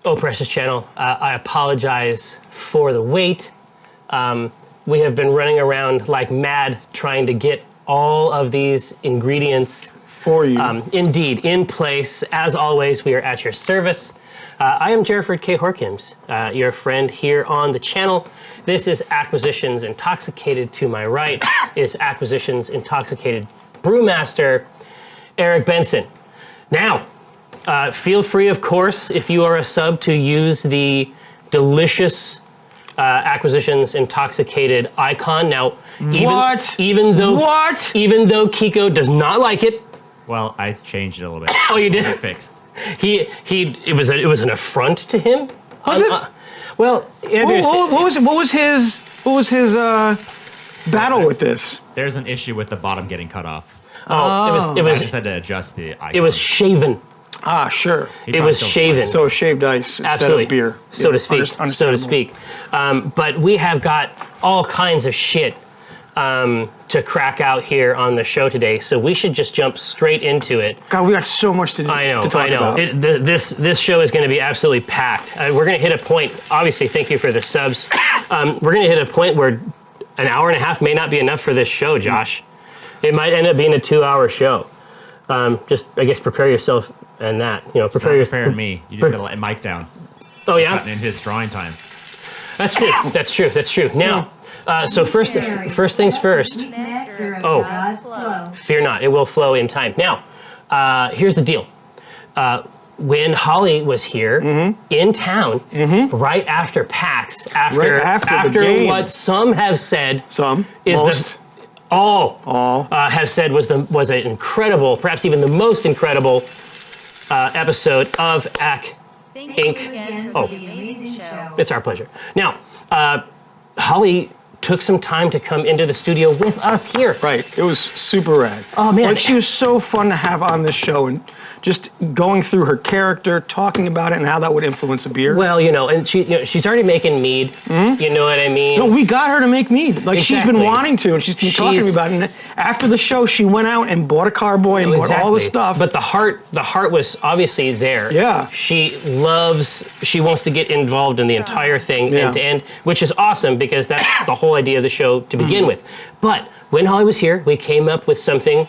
Oh, Precious Channel, I apologize for the wait. We have been running around like mad trying to get all of these ingredients for you. Indeed, in place. As always, we are at your service. I am Jerriford K. Holkins, your friend here on the channel. This is Acquisitions Intoxicated. To my right is Acquisitions Intoxicated Brewmaster Eric Benson. Now, feel free, of course, if you are a sub, to use the delicious Acquisitions Intoxicated icon. Now, even though Kiko does not like it. Well, I changed it a little bit. Oh, you did? I fixed. It was an affront to him. Was it? Well, what was his battle with this? There's an issue with the bottom getting cut off. Oh, I just had to adjust the icon. It was shaven. Ah, sure. It was shaven. So shaved ice instead of beer. So to speak. But we have got all kinds of shit to crack out here on the show today, so we should just jump straight into it. God, we got so much to do. I know. About. This show is going to be absolutely packed. We're going to hit a point. Obviously, thank you for the subs. We're going to hit a point where an hour and a half may not be enough for this show, Josh. It might end up being a 2-hour show. Just, I guess, prepare yourself and that. Preparing me. You just got to let Mike down. Oh yeah. Cutting in his drawing time. That's true. Now. So first things first. Oh, fear not, it will flow in time. Now, here's the deal. When Holly was here in town, right after PAX, after what some have said, have said was an incredible, perhaps even the most incredible episode of AC Inc. Oh, it's our pleasure. Now, Holly took some time to come into the studio with us here. Right, it was super rad. Oh man. Like, she was so fun to have on this show, and just going through her character, talking about it and how that would influence a beer. Well, and she's already making mead, you know what I mean? No, we got her to make mead. Like, exactly. She's been wanting to, and she's been talking to me about it. And after the show, she went out and bought a carboy and bought all the stuff. But the heart was obviously there. Yeah. She wants to get involved in the entire thing end to end, which is awesome because that's the whole idea of the show to begin with. But when Holly was here, we came up with something.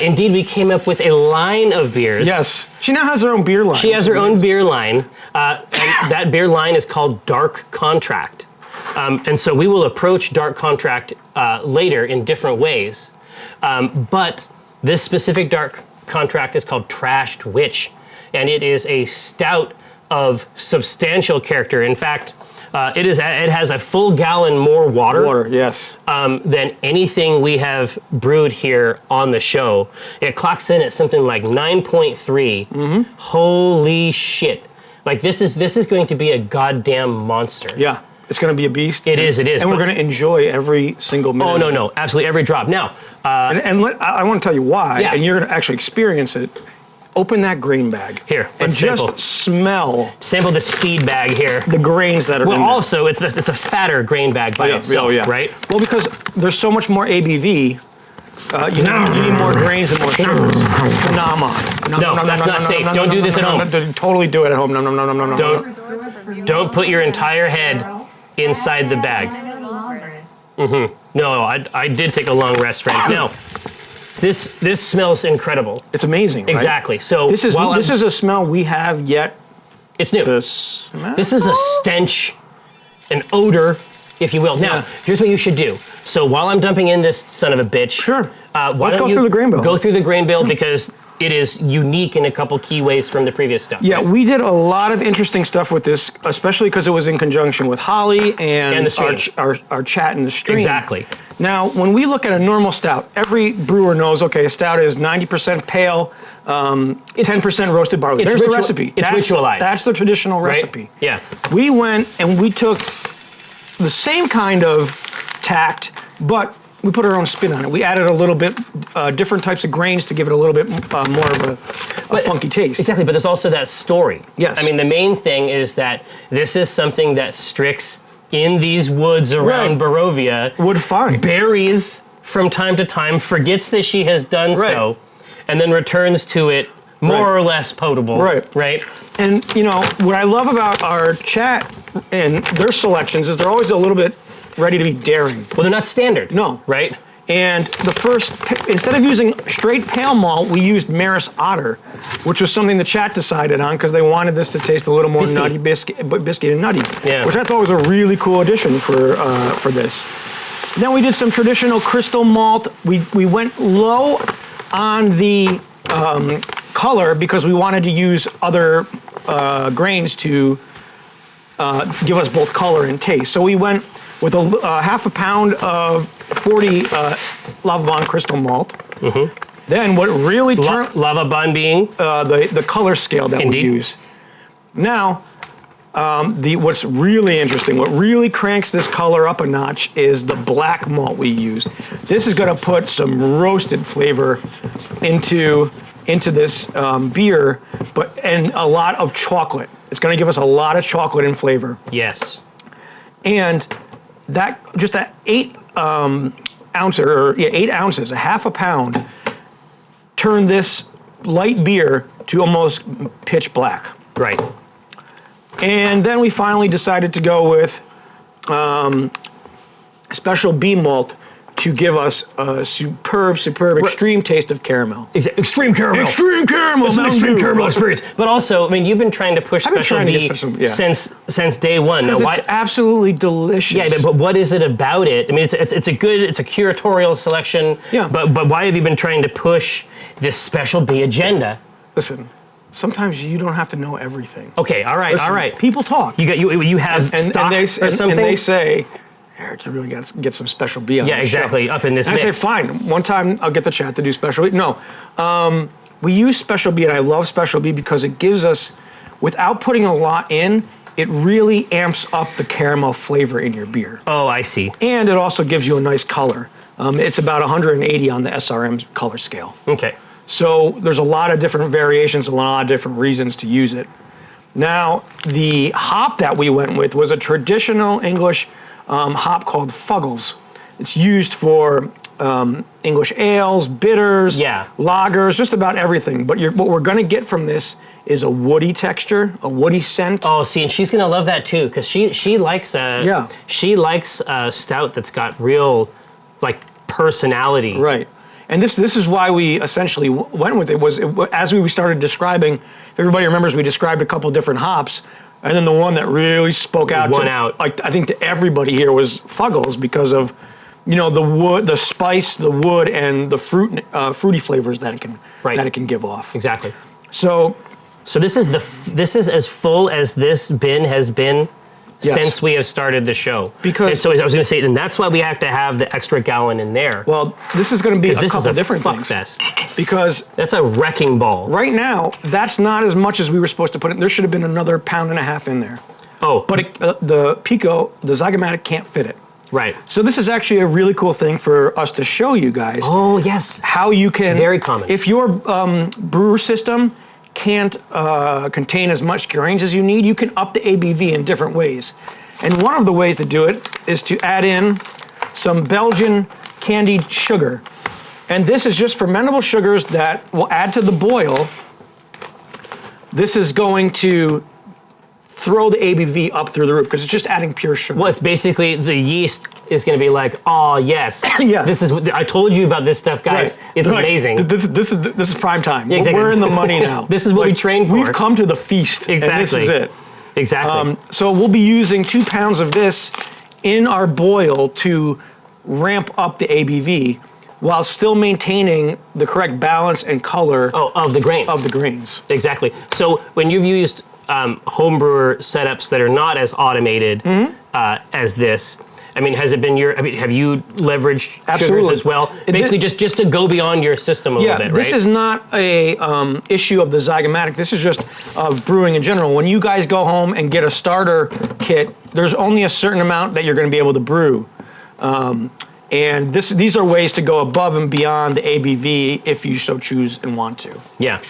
Indeed, we came up with a line of beers. Yes. She now has her own beer line. She has her own beer line, and that beer line is called Dark Contract. And so we will approach Dark Contract later in different ways. But this specific Dark Contract is called Trashed Witch, and it is a stout of substantial character. In fact, it has a full gallon more water. Yes. Than anything we have brewed here on the show. It clocks in at something like 9.3. Holy shit! Like this is going to be a goddamn monster. Yeah, it's going to be a beast. It is. And we're going to enjoy every single minute. Oh no, absolutely every drop. Now, I want to tell you why, and you're going to actually experience it. Open that grain bag. Here, and just smell. Sample this feed bag here. The grains that are in there. Well, also, it's a fatter grain bag by itself, right? Well, because there's so much more ABV, you need more grains and more sugars. No, that's not safe. Don't do this at home. Totally do it at home. No. Don't put your entire head inside the bag. No, I did take a long rest, friend. Now, this smells incredible. It's amazing, right? Exactly. So this is a smell we have yet. It's new. To smell? This is a stench, an odor, if you will. Now, here's what you should do. So while I'm dumping in this son of a bitch, sure. Let's go through the grain bill. Go through the grain bill because it is unique in a couple key ways from the previous stuff. Yeah, right? we did a lot of interesting stuff with this, especially because it was in conjunction with Holly and our chat in the stream. Exactly. Now, when we look at a normal stout, every brewer knows, okay, a stout is 90% pale, 10% roasted barley. There's the recipe. It's ritualized. That's the traditional recipe. Yeah. We went and we took the same kind of tact, but we put our own spin on it. We added a little bit different types of grains to give it a little bit more of a funky taste. Exactly, but there's also that story. Yes. I mean, the main thing is that this is something that Strix in these woods around Barovia would find. Buries from time to time, forgets that she has done so, and then returns to it more or less potable. Right. Right. And, you know, what I love about our chat and their selections is they're always a little bit ready to be daring. Well, they're not standard. No. Right? And the first, instead of using straight pale malt, we used Maris Otter, which was something the chat decided on because they wanted this to taste a little more nutty, biscuit and nutty, which I thought was a really cool addition for this. Then we did some traditional crystal malt. We went low on the color because we wanted to use other grains to give us both color and taste. So we went with a half a pound of 40 Lavabon crystal malt. Mm-hmm. Then what really turned... Lavabon being? The color scale that we use. Now, what's really interesting, what really cranks this color up a notch is the black malt we used. This is going to put some roasted flavor into this beer, and a lot of chocolate. It's going to give us a lot of chocolate and flavor. Yes. And that just at 8 ounces, a half a pound, turn this light beer to almost pitch black. Right. And then we finally decided to go with special B malt to give us a superb extreme taste of caramel. Extreme caramel. Extreme caramel. It's an extreme caramel experience. But also, I mean, you've been trying to push special B since day one. Now, it's absolutely delicious. Yeah, but what is it about it? I mean, it's a curatorial selection. Yeah. But why have you been trying to push this special B agenda? Listen, sometimes you don't have to know everything. Okay, all right, all right. People talk. You have stock or something? And they say, Eric, you really got to get some special B on Yeah, exactly, show. up in this mix. I say, fine, one time I'll get the chat to do special B. No, we use special B, and I love special B because it gives us, without putting a lot in, it really amps up the caramel flavor in your beer. Oh, I see. And it also gives you a nice color. It's about 180 on the SRM color scale. Okay. So there's a lot of different variations, a lot of different reasons to use it. Now, the hop that we went with was a traditional English hop called Fuggles. It's used for English ales, bitters, lagers, just about everything. But what we're going to get from this is a woody texture, a woody scent. Oh, see, and she's going to love that too, because she likes stout that's got real, like, personality. Right. And this is why we essentially went with it. As we started describing, if everybody remembers, we described a couple different hops, and then the one that really spoke out, I think to everybody here was Fuggles because of, the wood, the spice, the wood, and the fruity flavors that it can give off. Exactly. So this is as full as this bin has been since we have started the show. And so I was going to say, and that's why we have to have the extra gallon in there. Well, this is going to be a couple different things. Fest. Because that's a wrecking ball. Right now, that's not as much as we were supposed to put in. There should have been another 1.5 pounds in there. Oh. But the Pico, the Zygomatic can't fit it. Right. So this is actually a really cool thing for us to show you guys. Oh, yes. How you can... Very common. If your brewer system can't contain as much grains as you need, you can up the ABV in different ways. And one of the ways to do it is to add in some Belgian candied sugar. And this is just fermentable sugars that will add to the boil. This is going to throw the ABV up through the roof because it's just adding pure sugar. Well, it's basically the yeast is going to be like, oh yes, this is I told you about this stuff, guys. Right. It's amazing. This is prime time. Yeah, exactly. We're in the money now. This is what we trained for. We've come to the feast. Exactly. And this is it. Exactly. So we'll be using 2 pounds of this in our boil to ramp up the ABV while still maintaining the correct balance and color of the grains. Of the grains. Exactly. So when you've used homebrewer setups that are not as automated as this, I mean, has it been have you leveraged sugars as well? Basically, just to go beyond your system a little bit, right? This is not a issue of the Zygomatic. This is just brewing in general. When you guys go home and get a starter kit, there's only a certain amount that you're going to be able to brew. And these are ways to go above and beyond the ABV if you so choose and want to. Yeah.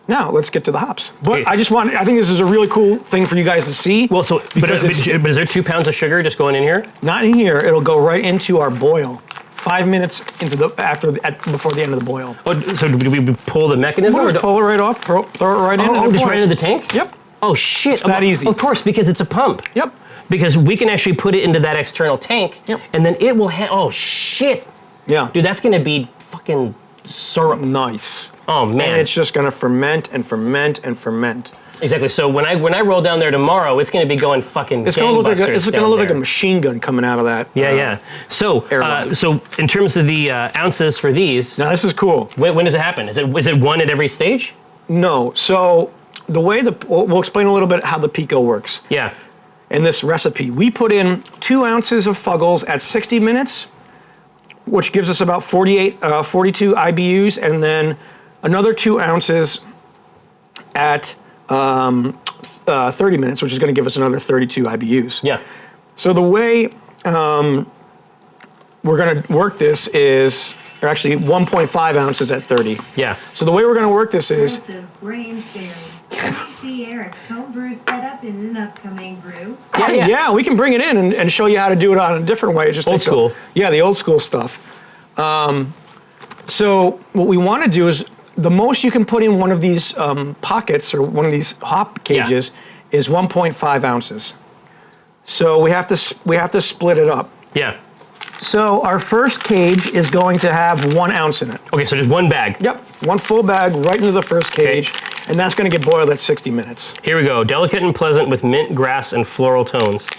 Now, let's get to the hops. But I think this is a really cool thing for you guys to see. Well, but is there 2 pounds of sugar just going in here? Not in here. It'll go right into our boil 5 minutes before the end of the boil. Oh, so do we pull the mechanism? We'll or just pull it right off, throw it right in. Oh, and it just right boils. into the tank? Yep. Oh, shit. It's that easy. Of course, because it's a pump. Yep. Because we can actually put it into that external tank, Yep. and then it will oh, shit. Yeah. Dude, that's going to be fucking syrup. Nice. Oh, man. And it's just going to ferment and ferment and ferment. Exactly. So when I roll down there tomorrow, it's going to be going fucking It's going to look like a gangbusters machine gun coming out of that. Yeah, yeah. So, airlock. so in terms of the ounces for these, Now this is cool. when does it happen? Is it one at every stage? No. So the way we'll explain a little bit how the pico works. Yeah. In this recipe, we put in 2 ounces of Fuggles at 60 minutes, which gives us about 42 IBUs, and then another 2 ounces at 30 minutes, which is going to give us another 32 IBUs. Yeah. So the way we're going to work this is, or actually 1.5 ounces at 30. Yeah. So the way we're going to work this is, Brainstorming. See Eric's homebrew setup in an upcoming brew. Yeah. we can bring it in and show you how to do it on a different way. It just Old takes school. The old school stuff. So what we want to do is, the most you can put in one of these pockets or one of these hop cages is 1.5 ounces. So we have to split it up. Yeah. So our first cage is going to have 1 ounce in it. Okay, so just one bag. Yep, 1 full bag right into the first cage, and that's going to get boiled at 60 minutes. Here we go. Delicate and pleasant with mint, grass, and floral tones.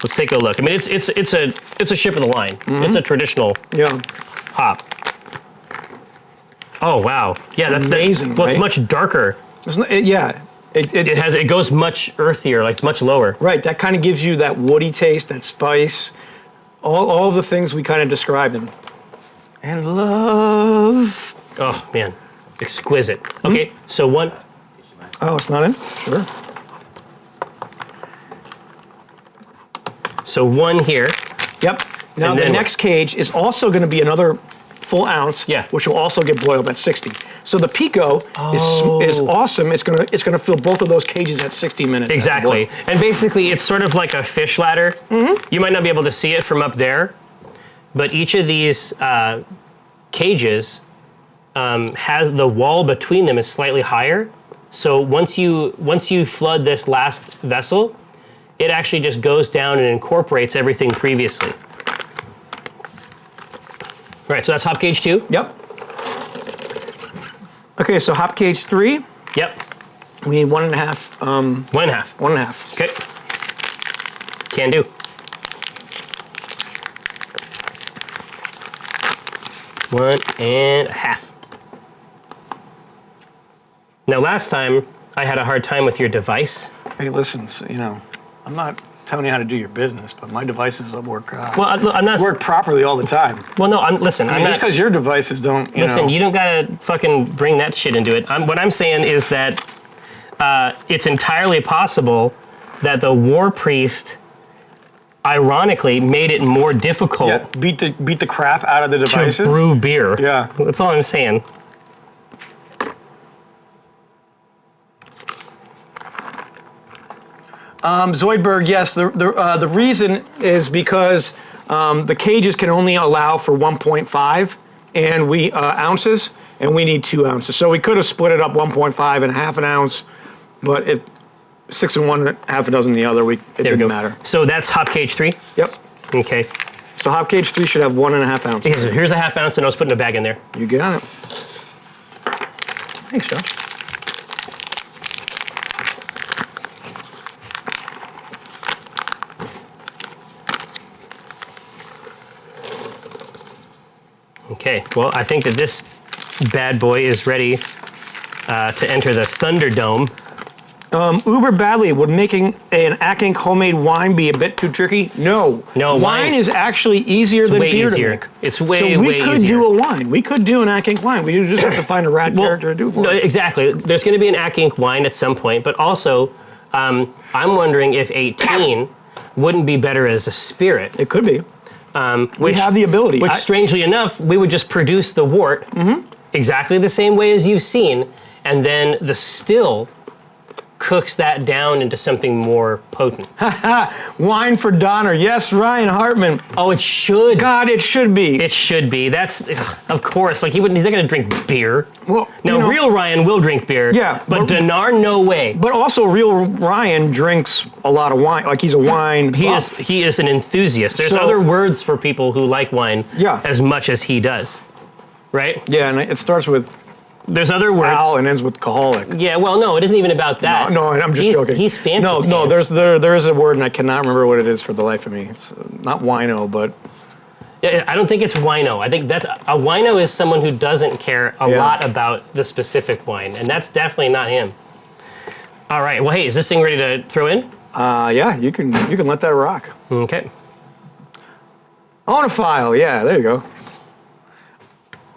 Let's take a look. I mean, it's a ship of the line. It's a traditional hop. Oh wow. Yeah, that's amazing. Well, right? it's much darker. It goes much earthier, like it's much lower. Right, that kind of gives you that woody taste, that spice, all of the things we kind of described them. And love. Oh man, exquisite. Okay, so one. Oh, it's not in? Sure. So one here. Yep. Now And the then next cage is also going to be another full ounce, Yeah. which will also get boiled at 60. So the pico is awesome. It's gonna fill both of those cages at 60 minutes. Exactly. And basically, it's sort of like a fish ladder. You might not be able to see it from up there, but each of these cages has the wall between them is slightly higher. So once you flood this last vessel, it actually just goes down and incorporates everything previously. All right, so that's hop cage 2. Yep. Okay, so hop cage 3, Yep. we need 1.5. 1.5. 1.5. Okay. Can do. One and a half. Now, last time I had a hard time with your device. Hey, listen, so, I'm not telling you how to do your business, but my devices work Well, I'm not. work properly all the time. Well, no. I'm I mean, just because your devices don't, Listen, you don't gotta fucking bring that shit into it. What I'm saying is that it's entirely possible that the War Priest, ironically, made it more difficult beat the crap out of the devices. to brew beer. Yeah. That's all I'm saying. Zoidberg, yes. The reason is because the cages can only allow for 1.5 and ounces, and we need 2 ounces. So we could have split it up 1.5 and half an ounce, but 6 in one, half a dozen in the other. It didn't matter. So that's hop cage 3. Yep. Okay. So hop cage 3 should have 1.5 ounces. Okay, so here's a half ounce, and I was putting a bag in there. You got it. Thanks, Josh. Okay. Well, I think that this bad boy is ready to enter the Thunderdome. Uber badly, would making an Acking homemade wine be a bit too tricky? No. No, wine is actually easier than way beer easier. to make. It's way So we could easier. do a wine. We could do an Acking wine. We just have to find a rad character to do for No, it. exactly. There's going to be an Ack Inc. wine at some point, but also, I'm wondering if 18 wouldn't be better as a spirit. It could be. We have the ability. Which, strangely enough, we would just produce the wort exactly the same way as you've seen, and then the still cooks that down into something more potent. Wine for Donner. Yes, Ryan Hartman. Oh, it should. God, it should be. It should be. That's, of course. Like he's not going to drink beer. Well, Now, real Ryan will drink beer. Yeah, but Dinar, no way. But also, real Ryan drinks a lot of wine. Like he's a wine buff. He is an enthusiast. There's So- other words for people who like wine as much as he does. Right? Yeah, and it starts with There's other words. al and ends with caholic. Yeah, well, no, it isn't even about that. No, I'm just joking. He's fancy. No, pants. there is a word, and I cannot remember what it is for the life of me. It's not wino, but Yeah, I don't think it's wino. I think a wino is someone who doesn't care a lot about the specific wine, and that's definitely not him. All right. Well, hey, is this thing ready to throw in? yeah, you can let that rock. Okay. On a file, yeah, there you go.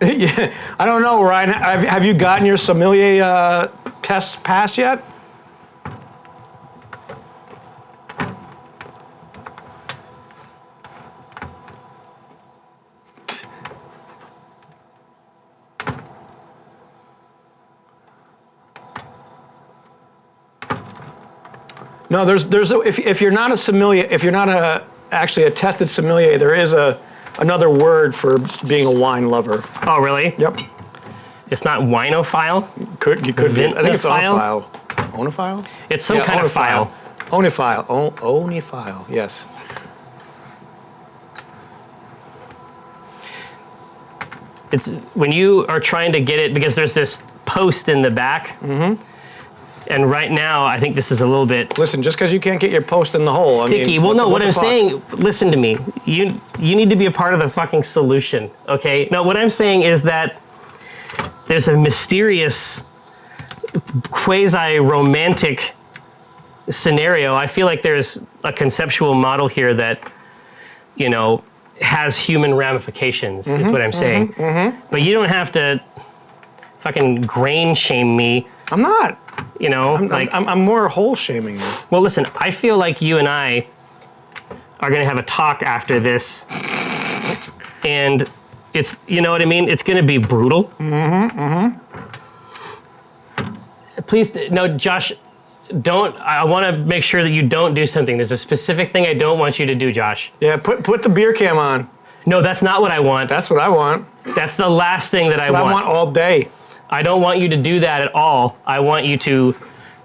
Yeah, I don't know, Ryan. Have you gotten your sommelier tests passed yet? No, if you're not a sommelier, if you're not actually a tested sommelier, there is another word for being a wine lover. Oh, really? Yep. It's not winophile? You could be. I think it's Vinophile? onophile. Onophile? It's some kind of file. Onophile. Onophile. Yes. It's when you are trying to get it, because there's this post in the back. Mm-hmm. And right now, I think this is a little bit Listen, just because you can't get your post in the hole. sticky. I mean, Well, no, what the I'm fuck? saying, listen to me. You need to be a part of the fucking solution, okay? No, what I'm saying is that there's a mysterious, quasi-romantic scenario. I feel like there's a conceptual model here that, has human ramifications, is what I'm saying. But you don't have to fucking grain shame me. I'm not. I'm more hole shaming you. Well, listen, I feel like you and I are going to have a talk after this. And it's, you know what I mean? It's going to be brutal. Please, no, Josh, I want to make sure that you don't do something. There's a specific thing I don't want you to do, Josh. Yeah, put the beer cam on. No, that's not what I want. That's what I want. That's the last thing that I What want. I want all day. I don't want you to do that at all. I want you to,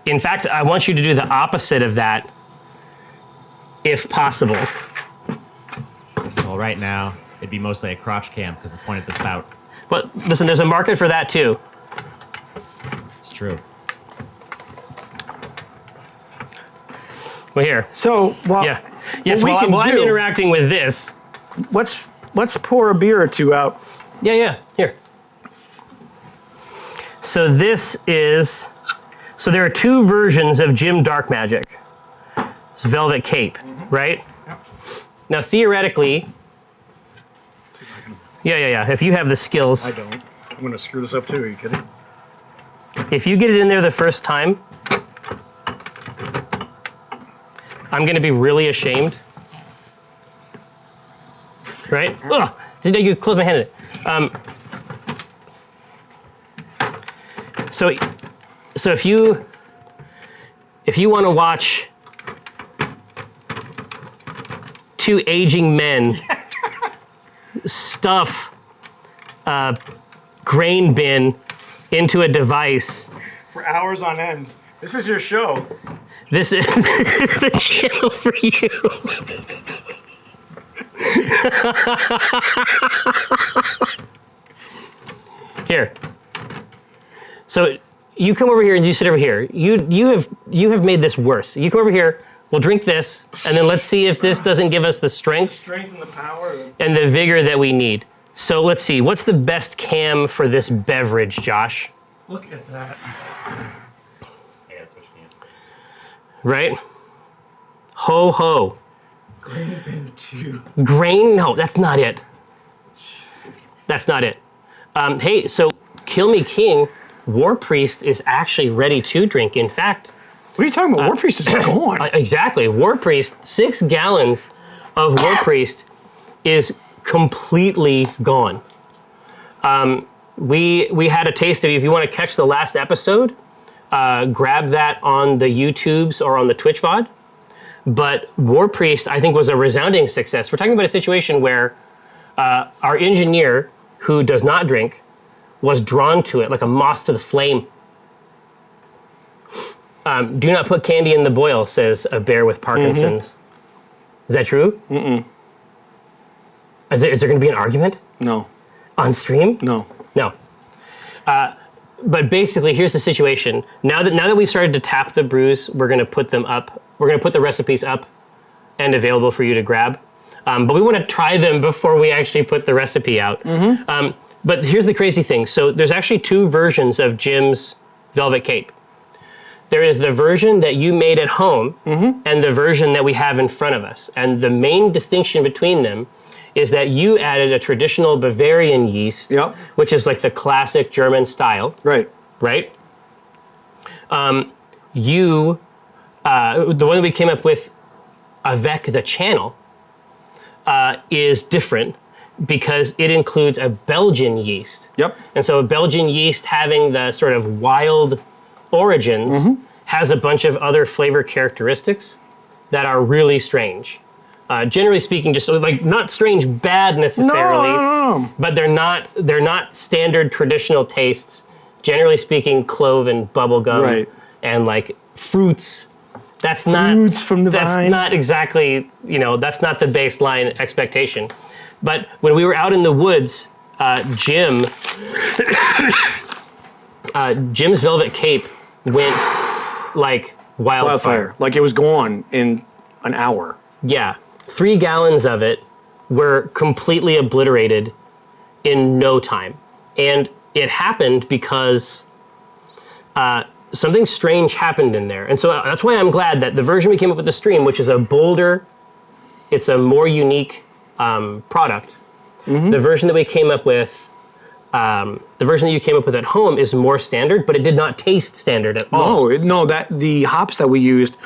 in fact, I want you to do the opposite of that, if possible. Well, right now, it'd be mostly a crotch cam because it's pointed at the spout. But listen, there's a market for that too. It's true. Well, here. So, Yeah. Yes, what we can I'm do- interacting with this. let's pour a beer or two out. Yeah, here. So there are two versions of Jim Dark Magic. It's Velvet Cape, right? Yep. Now, theoretically, yeah, if you have the skills, I don't. I'm going to screw this up too. Are you kidding? if you get it in there the first time, I'm going to be really ashamed. Right? Ugh! Did you close my hand in it? So if you want to watch two aging men stuff a grain bin into a device, For hours on end. This is your show. this is the channel for you. Here. So you come over here and you sit over here. You have made this worse. You come over here, we'll drink this, and then let's see if this doesn't give us the strength Strength and the power. and the vigor that we need. So let's see, what's the best cam for this beverage, Josh? Look at that. Yeah, switch cam. Right? Ho ho. Grain bin 2. Grain? No, that's not it. That's not it. Hey, so Kill Me King, War Priest is actually ready to drink. In fact, What are you talking about? War Priest is gone. exactly, War Priest, 6 gallons of War Priest is completely gone. We had a taste of it. If you want to catch the last episode, grab that on the YouTubes or on the Twitch VOD. But War Priest, I think, was a resounding success. We're talking about a situation where our engineer, who does not drink, was drawn to it like a moth to the flame. Do not put candy in the boil, says a bear with Parkinson's. Is that true? Mm-mm. Is there going to be an argument? No. On stream? No. No. But basically, here's the situation. Now that we've started to tap the brews, we're going to put them up. We're going to put the recipes up and available for you to grab. But we want to try them before we actually put the recipe out. But here's the crazy thing. So there's actually two versions of Jim's Velvet Cape. There is the version that you made at home and the version that we have in front of us. And the main distinction between them is that you added a traditional Bavarian yeast, which is like the classic German style. Right. Right? The one that we came up with, avec the channel, is different because it includes a Belgian yeast. Yep. And so a Belgian yeast, having the sort of wild origins, has a bunch of other flavor characteristics that are really strange. Generally speaking, just like not strange bad necessarily, No. but they're not standard traditional tastes. Generally speaking, clove and bubblegum and like fruits. That's not Fruits from the that's vine. not exactly, that's not the baseline expectation. But when we were out in the woods, Jim's Velvet Cape went like wildfire. Like it was gone in an hour. Yeah. 3 gallons of it were completely obliterated in no time. And it happened because something strange happened in there. And so that's why I'm glad that the version we came up with the stream, which is a bolder, it's a more unique product. The version that we came up with, the version that you came up with at home is more standard, but it did not taste standard at all. That the hops that we used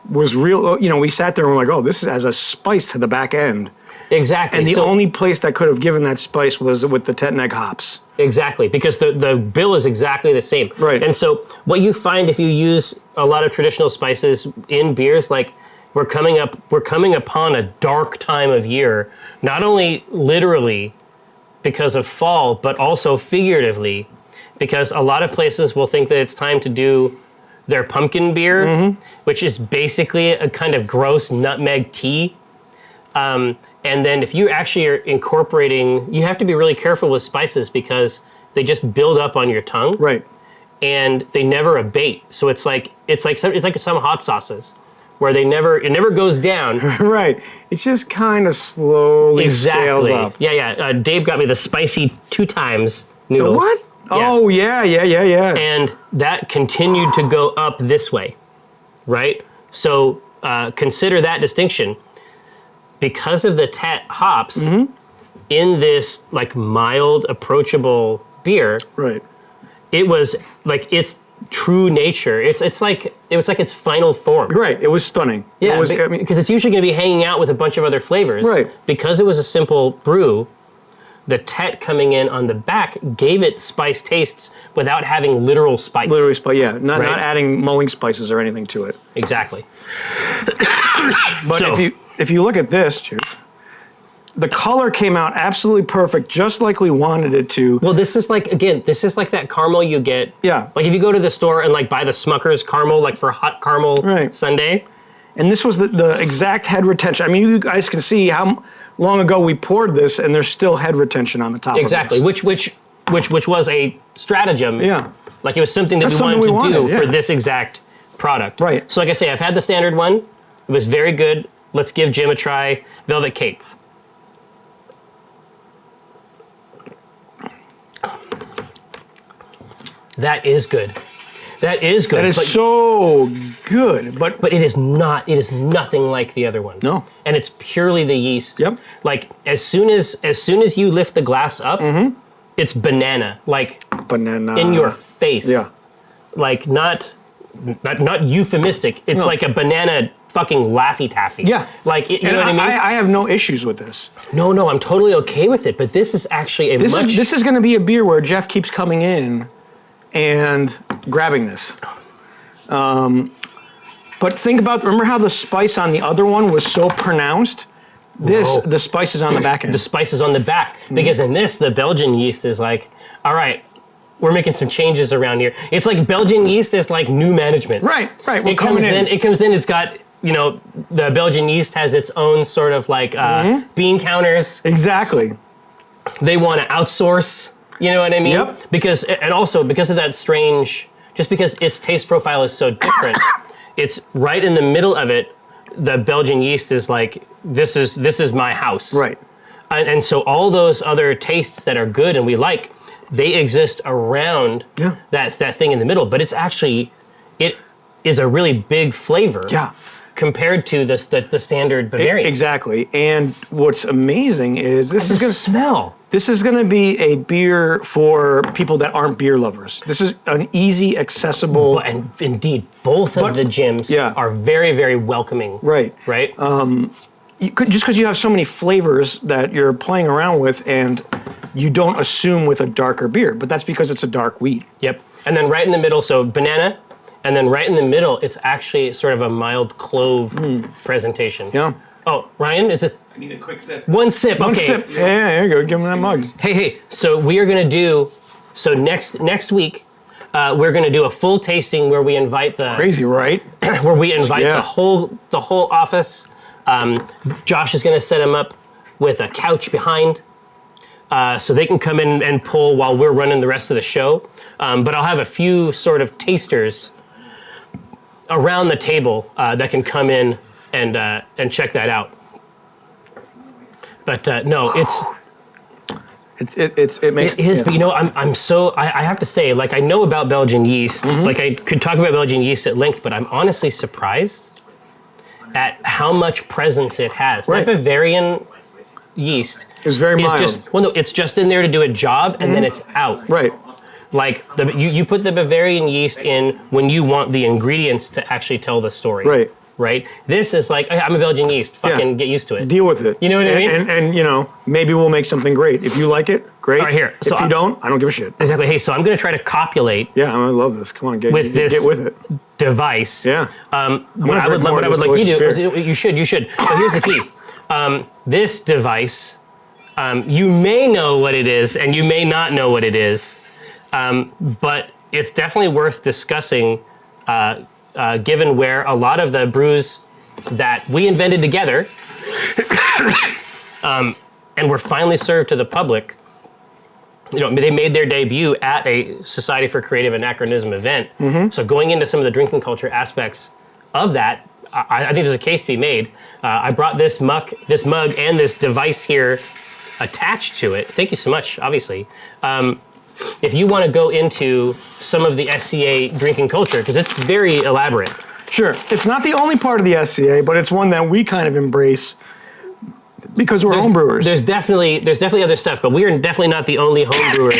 was real. We sat there and we're like, oh, this has a spice to the back end. Exactly. And the only place that could have given that spice was with the Tetneg hops. Exactly, because the bill is exactly the same. Right. And so what you find if you use a lot of traditional spices in beers, like we're coming upon a dark time of year, not only literally because of fall, but also figuratively, because a lot of places will think that it's time to do their pumpkin beer, which is basically a kind of gross nutmeg tea. And then if you actually are incorporating, you have to be really careful with spices because they just build up on your tongue. Right. And they never abate. So it's like some hot sauces where it never goes down. Right. It just kind of slowly scales up. Yeah. Dave got me the spicy 2 times noodles. The what? Yeah. Oh, yeah. And that continued to go up this way, right? So consider that distinction. Because of the Tet hops in this like mild, approachable beer, Right. it was like its true nature. It was like its final form. Right. It was stunning. Yeah, It was, because it's usually going to be hanging out with a bunch of other flavors. Right. Because it was a simple brew, the Tet coming in on the back gave it spice tastes without having literal spice. literally spice. Yeah. Not Right. adding mulling spices or anything to it. Exactly. But So- if you look at this, cheers, the color came out absolutely perfect, just like we wanted it to. Well, this is like that caramel you get. Yeah. Like if you go to the store and like buy the Smucker's caramel, like for hot caramel sundae. And this was the exact head retention. I mean, you guys can see how long ago we poured this, and there's still head retention on the top Exactly. of this. Which was a stratagem. Yeah. Like it was something that That's we something wanted to do yeah. for this exact product. Right. So like I say, I've had the standard one. It was very good. Let's give Jim a try. Velvet Cape. That is good. That is good. That is so good, but But it is not. It is nothing like the other one. No. And it's purely the yeast. Yep. Like as soon as you lift the glass up, it's banana. Like banana in your face. Yeah. Like not euphemistic. It's like a banana fucking Laffy Taffy. Yeah. Like you And know what I mean? I have no issues with this. No, I'm totally okay with it. But this is actually a This is going to be a beer where Jeff keeps coming in and grabbing this. But remember how the spice on the other one was so pronounced? The spice is on the back end. The spice is on the back. Because in this, the Belgian yeast is like, all right, we're making some changes around here. It's like Belgian yeast is like new management. Right. We're It comes in, it's got, the Belgian yeast has its own sort of like bean counters. Exactly. They want to outsource, you know what I mean? Yep. Because of that strange, just because its taste profile is so different, it's right in the middle of it. The Belgian yeast is like, this is my house. Right. And so all those other tastes that are good and we like, they exist around that thing in the middle. But it's actually, it is a really big flavor compared to the standard Bavarian. Exactly. And what's amazing is this is going to smell. This is going to be a beer for people that aren't beer lovers. This is an easy, accessible. And indeed, both of the gyms are very, very welcoming. Right. Right? Just because you have so many flavors that you're playing around with, and you don't assume with a darker beer, but that's because it's a dark wheat. Yep. And then right in the middle, so banana, and then right in the middle, it's actually sort of a mild clove presentation. Yeah. Oh, Ryan, is it? I need a quick sip. One sip, One okay. sip. Yeah, there you go. Give him that mug. Hey, so we are going to do, next week, we're going to do a full tasting where we invite Crazy, right? where we invite the whole office. Josh is going to set them up with a couch behind, so they can come in and pull while we're running the rest of the show. But I'll have a few sort of tasters around the table that can come in and check that out. But no, it makes it is. But I have to say, like, I know about Belgian yeast. Like, I could talk about Belgian yeast at length, but I'm honestly surprised at how much presence it has. Right. That Bavarian yeast is very mild. It's just in there to do a job, and then it's out. Right. Like, you put the Bavarian yeast in when you want the ingredients to actually tell the story. Right. Right? This is like, I'm a Belgian yeast. Fucking get used to it. Deal with it. You know what I mean? And maybe we'll make something great. If you like it, great. All right, here. If you don't, I don't give a shit. Exactly. Hey, so I'm going to try to copulate. Yeah, I love this. Come on, get with it. Device. Yeah. What I would like you to do, you should. But here's the key. This device, you may know what it is and you may not know what it is, but it's definitely worth discussing given where a lot of the brews that we invented together and were finally served to the public, they made their debut at a Society for Creative Anachronism event. So going into some of the drinking culture aspects of that, I think there's a case to be made. I brought this mug and this device here attached to it. Thank you so much, obviously. If you want to go into some of the SCA drinking culture, because it's very elaborate. Sure. It's not the only part of the SCA, but it's one that we kind of embrace because we're home brewers. There's definitely other stuff, but we are definitely not the only home brewers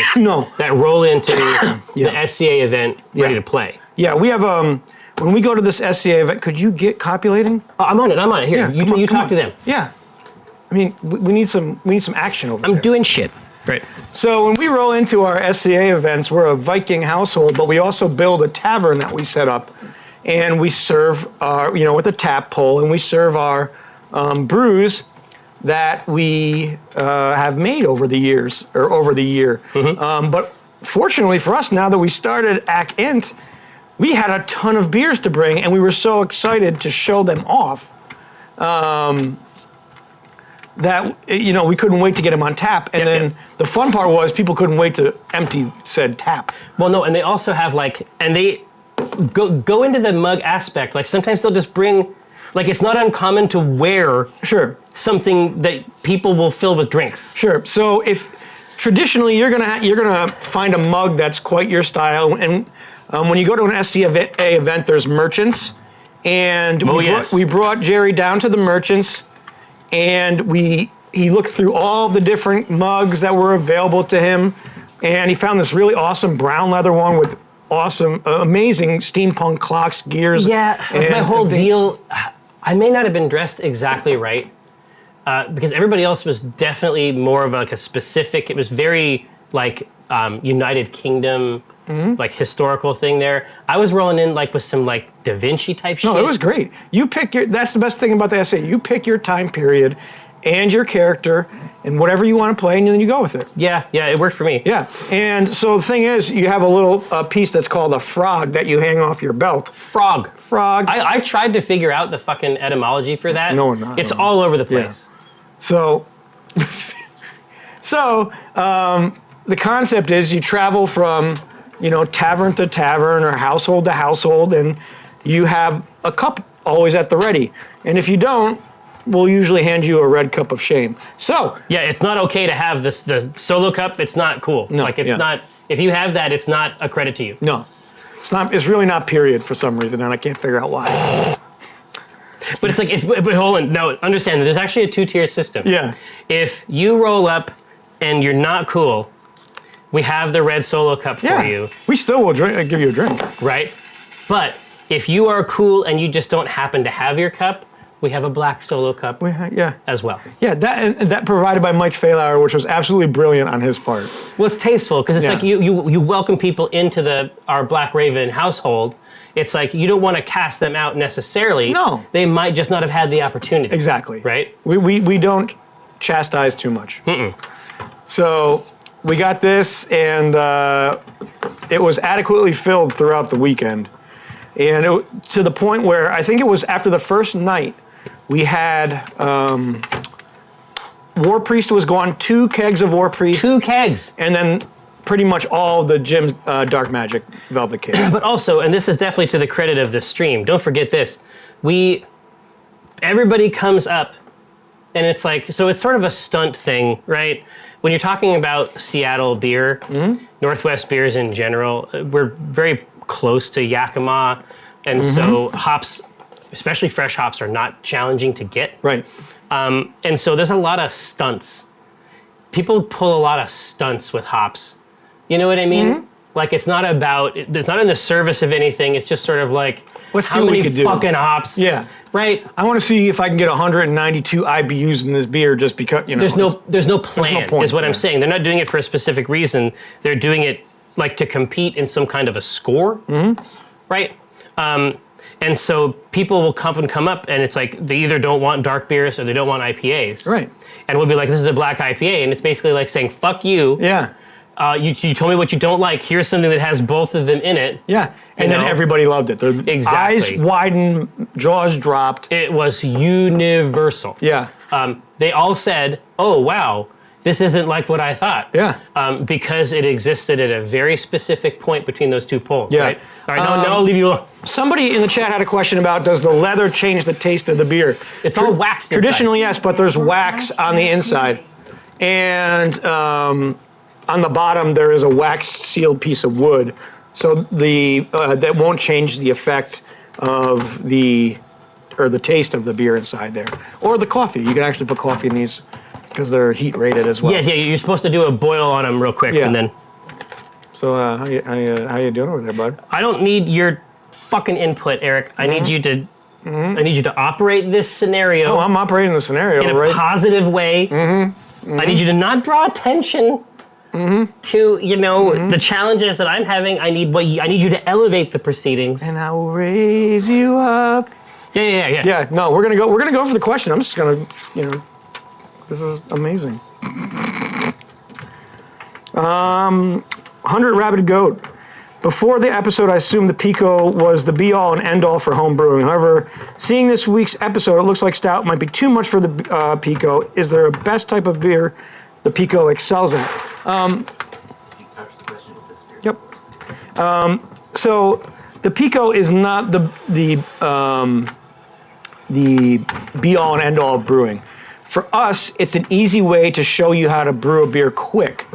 that roll into the SCA event ready to play. Yeah, we have, when we go to this SCA event, could you get copulating? Oh, I'm on it. Here, you talk to them. Yeah. I mean, we need some action over there. I'm doing shit. Right. So when we roll into our SCA events, we're a Viking household, but we also build a tavern that we set up, and we serve with a tap pole, and we serve our brews that we have made over the year. But fortunately for us, now that we started AC Int, we had a ton of beers to bring, and we were so excited to show them off. That we couldn't wait to get them on tap, and then the fun part was people couldn't wait to empty said tap. Well, no, and they also have and they go into the mug aspect. Like sometimes they'll just bring, like it's not uncommon to wear something that people will fill with drinks. Sure. So if traditionally you're gonna find a mug that's quite your style, and when you go to an SCA event, there's merchants, and we brought Jerry down to the merchants. And he looked through all the different mugs that were available to him, and he found this really awesome brown leather one with amazing steampunk clocks, gears. Yeah, my whole deal, I may not have been dressed exactly right, because everybody else was definitely more of like a specific, it was very like United Kingdom like historical thing there. I was rolling in like with some like Da Vinci type shit. No, it was great. You pick that's the best thing about the essay. You pick your time period and your character and whatever you want to play, and then you go with it. Yeah, it worked for me. Yeah, and so the thing is, you have a little piece that's called a frog that you hang off your belt. Frog. I I tried to figure out the fucking etymology for that. No, not. It's all over the place. So, the concept is you travel from, tavern to tavern or household to household, and you have a cup always at the ready. And if you don't, we'll usually hand you a red cup of shame. So, Yeah, it's not okay to have the solo cup. It's not cool. No, like it's yeah. not. If you have that, it's not a credit to you. no, it's not. It's really not period for some reason, and I can't figure out why. But it's like, but hold on, no, understand that there's actually a 2-tier system. Yeah. If you roll up and you're not cool, we have the red solo cup for you, We still will give you a drink. right? But if you are cool and you just don't happen to have your cup, we have a black solo cup Yeah. as well. Yeah, that provided by Mike Fahlauer, which was absolutely brilliant on his part. Well, it's tasteful because it's Yeah. like you welcome people into our Black Raven household. It's like you don't want to cast them out necessarily. No. They might just not have had the opportunity. Exactly. Right? We don't chastise too much. So we got this, and it was adequately filled throughout the weekend. And to the point where I think it was after the first night, we had War Priest was gone, 2 kegs of War Priest, 2 kegs. and then pretty much all the Jim's Dark Magic Velvet Cake. But also, and this is definitely to the credit of the stream, don't forget this. Everybody comes up, and it's like, so it's sort of a stunt thing, right? When you're talking about Seattle beer, Northwest beers in general, we're very close to Yakima, and so hops, especially fresh hops, are not challenging to get. Right. And so there's a lot of stunts. People pull a lot of stunts with hops. You know what I mean? Like it's not in the service of anything. It's just sort of like, Let's see how what we many could do. fucking hops? Yeah. Right? I want to see if I can get 192 IBUs in this beer just because, There's no plan, point, is what I'm yeah. saying. They're not doing it for a specific reason. They're doing it like to compete in some kind of a score, right? And so people will come up, and it's like they either don't want dark beers or they don't want IPAs. Right. And we'll be like, this is a black IPA, and it's basically like saying, fuck you. Yeah. You told me what you don't like. Here's something that has both of them in it. Yeah. And then know? everybody loved it. Their Exactly. eyes widened, jaws dropped. It was universal. Yeah. They all said, oh, wow, this isn't like what I thought. Yeah. Because it existed at a very specific point between those 2 poles. Yeah. Right? All right, now I'll leave you alone. Somebody in the chat had a question about, does the leather change the taste of the beer? It's all waxed inside. Traditionally, yes, but there's wax on the inside. And on the bottom, there is a wax-sealed piece of wood. So that won't change the effect of the taste of the beer inside there. Or the coffee. You can actually put coffee in these because they're heat rated as well. Yes, yeah, you're supposed to do a boil on them real quick, Yeah. and then So how you doing over there, bud? I don't need your fucking input, Eric. I need you to I need you to operate this scenario Oh, I'm operating the scenario, in a right? positive way. I need you to not draw attention to the challenges that I'm having. I need you to elevate the proceedings. And I will raise you up. Yeah. Yeah, no, we're gonna go for the question. I'm just gonna, this is amazing. 100 Rabid Goat. Before the episode, I assumed the Pico was the be-all and end-all for home brewing. However, seeing this week's episode, it looks like stout might be too much for the Pico. Is there a best type of beer the Pico excels at? Yep. So the Pico is not the be-all and end-all of brewing. For us, it's an easy way to show you how to brew a beer quick.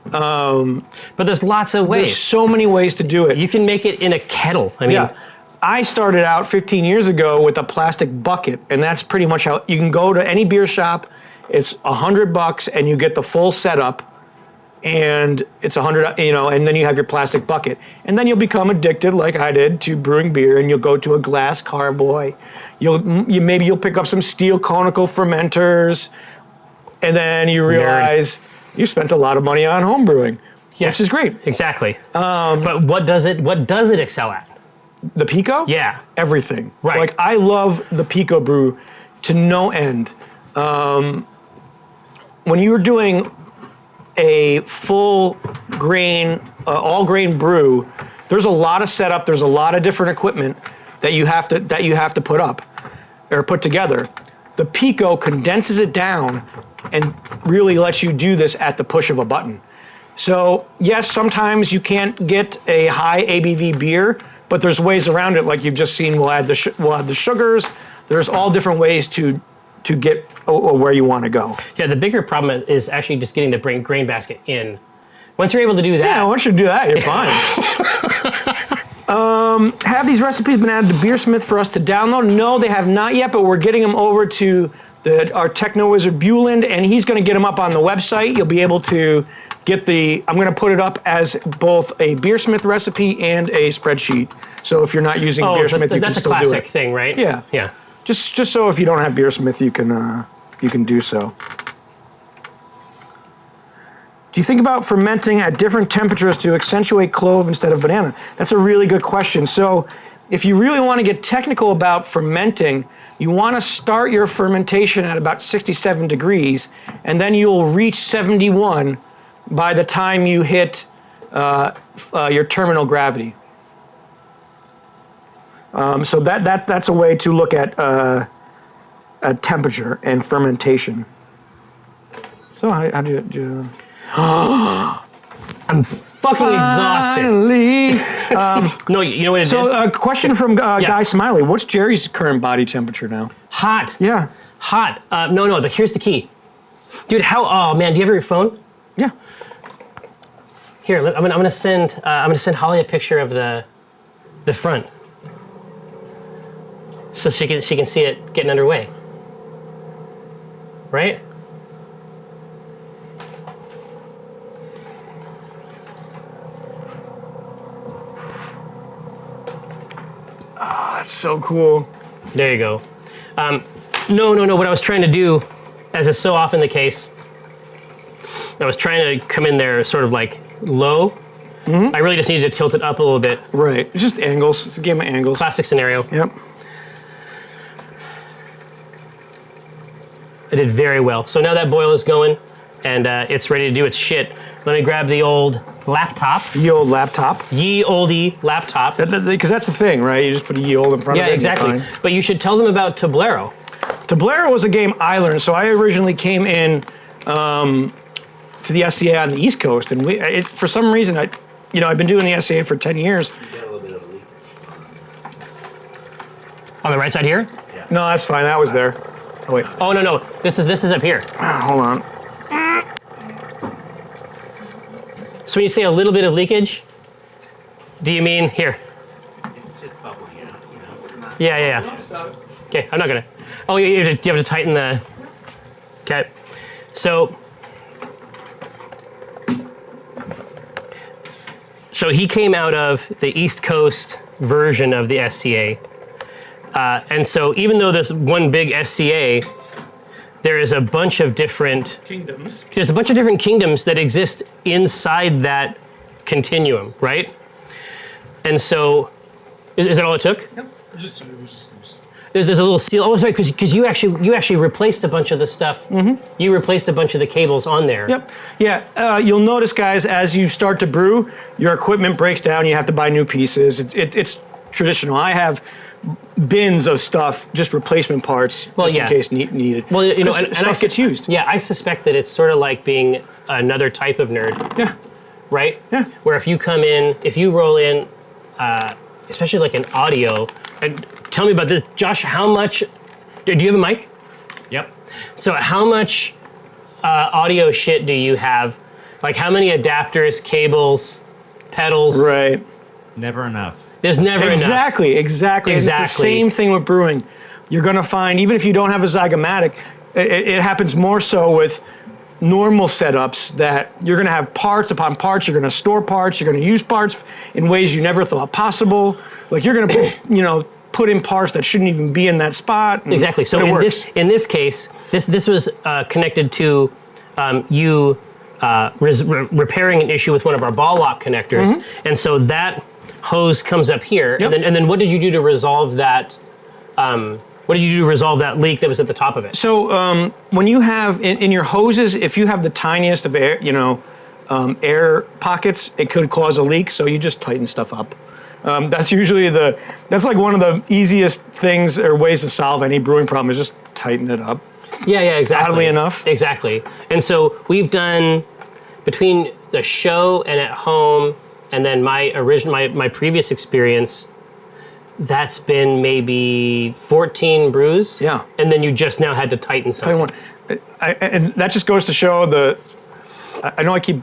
But there's lots of ways. There's so many ways to do it. You can make it in a kettle. I mean, Yeah. I started out 15 years ago with a plastic bucket, and that's pretty much how you can go to any beer shop. It's $100 and you get the full setup, and it's $100, and then you have your plastic bucket. And then you'll become addicted, like I did, to brewing beer, and you'll go to a glass carboy. Maybe you'll pick up some steel conical fermenters, and then you realize you spent a lot of money on home brewing. which is great. Exactly. But what does it excel at? The Pico? Yeah. Everything. Right. Like, I love the Pico brew to no end. When you were doing a full grain, all grain brew, there's a lot of setup, there's a lot of different equipment that you have to put up or put together. The Pico condenses it down and really lets you do this at the push of a button. So yes, sometimes you can't get a high ABV beer, but there's ways around it. Like you've just seen, we'll add the sugars. There's all different ways to get where you want to go. Yeah, the bigger problem is actually just getting the grain basket in. Once you're able to do that. Yeah, once you do that, you're fine. Have these recipes been added to Beersmith for us to download? No, they have not yet, but we're getting them over to our techno wizard Buland, and he's going to get them up on the website. You'll be able to get I'm going to put it up as both a Beersmith recipe and a spreadsheet. So if you're not using Beersmith, you can still do it. That's a classic thing, right? Yeah. Yeah. Just so if you don't have Beersmith, you can do so. Do you think about fermenting at different temperatures to accentuate clove instead of banana? That's a really good question. So if you really want to get technical about fermenting, you want to start your fermentation at about 67 degrees, and then you'll reach 71 by the time you hit your terminal gravity. So that's a way to look at temperature and fermentation. So how do you? I'm fucking exhausted. Finally. No, you know what it So did? a question from Guy Smiley. What's Jerry's current body temperature now? Hot. Yeah. Hot. No, here's the key. Dude, oh man, do you have your phone? Yeah. Here, I'm gonna send Holly a picture of the front, so she can see it getting underway. Right? Oh, that's so cool. There you go. No. What I was trying to do, as is so often the case, I was trying to come in there sort of like low. Mm-hmm. I really just needed to tilt it up a little bit. Right. It's just angles. It's a game of angles. Classic scenario. Yep. I did very well. So now that boil is going, and it's ready to do its shit. Let me grab the old laptop. Ye old laptop. Ye olde laptop. Because that's the thing, right? You just put a ye old in front of it. Yeah, exactly. But you should tell them about Tablero. Tablero was a game I learned. So I originally came in to the SCA on the East Coast, and for some reason, I've been doing the SCA for 10 years. On the right side here? Yeah. No, that's fine. That was there. Oh wait. Oh no. This is up here. Hold on. So when you say a little bit of leakage, do you mean here? It's just bubbling out, you know. Yeah. Okay, I'm not gonna. Oh, you have to tighten the. Okay, so he came out of the East Coast version of the SCA, and so even though there's one big SCA, there is a bunch of different kingdoms. There's a bunch of different kingdoms that exist inside that continuum, right? And so, is that all it took? Yep. There's a little seal. Oh, sorry, because you actually replaced a bunch of the stuff. Mm-hmm. You replaced a bunch of the cables on there. Yep. Yeah. You'll notice, guys, as you start to brew, your equipment breaks down. You have to buy new pieces. It's traditional. I have bins of stuff, just replacement parts, in case needed. Well, and stuff gets used. Yeah, I suspect that it's sort of like being another type of nerd. Yeah. Right? Yeah. Where if you roll in, especially like an audio, and tell me about this, Josh. How much? Do you have a mic? Yep. So how much audio shit do you have? Like how many adapters, cables, pedals? Right. Never enough. There's never enough. Exactly. And it's the same thing with brewing. You're going to find, even if you don't have a Zygomatic, it happens more so with normal setups that you're going to have parts upon parts. You're going to store parts. You're going to use parts in ways you never thought possible. Like you're going to put in parts that shouldn't even be in that spot. Exactly. So in this case, this was connected to you repairing an issue with one of our ball lock connectors, and so that hose comes up here. Yep. And then what did you do to resolve that? What did you do to resolve that leak that was at the top of it? So when you have in your hoses, if you have the tiniest of air, air pockets, it could cause a leak. So you just tighten stuff up. That's usually that's like one of the easiest things or ways to solve any brewing problem is just tighten it up. Yeah, exactly. Oddly enough. Exactly. And so we've done, between the show and at home, and then my previous experience, that's been maybe 14 brews. Yeah. And then you just now had to tighten something. And that just goes to show I know I keep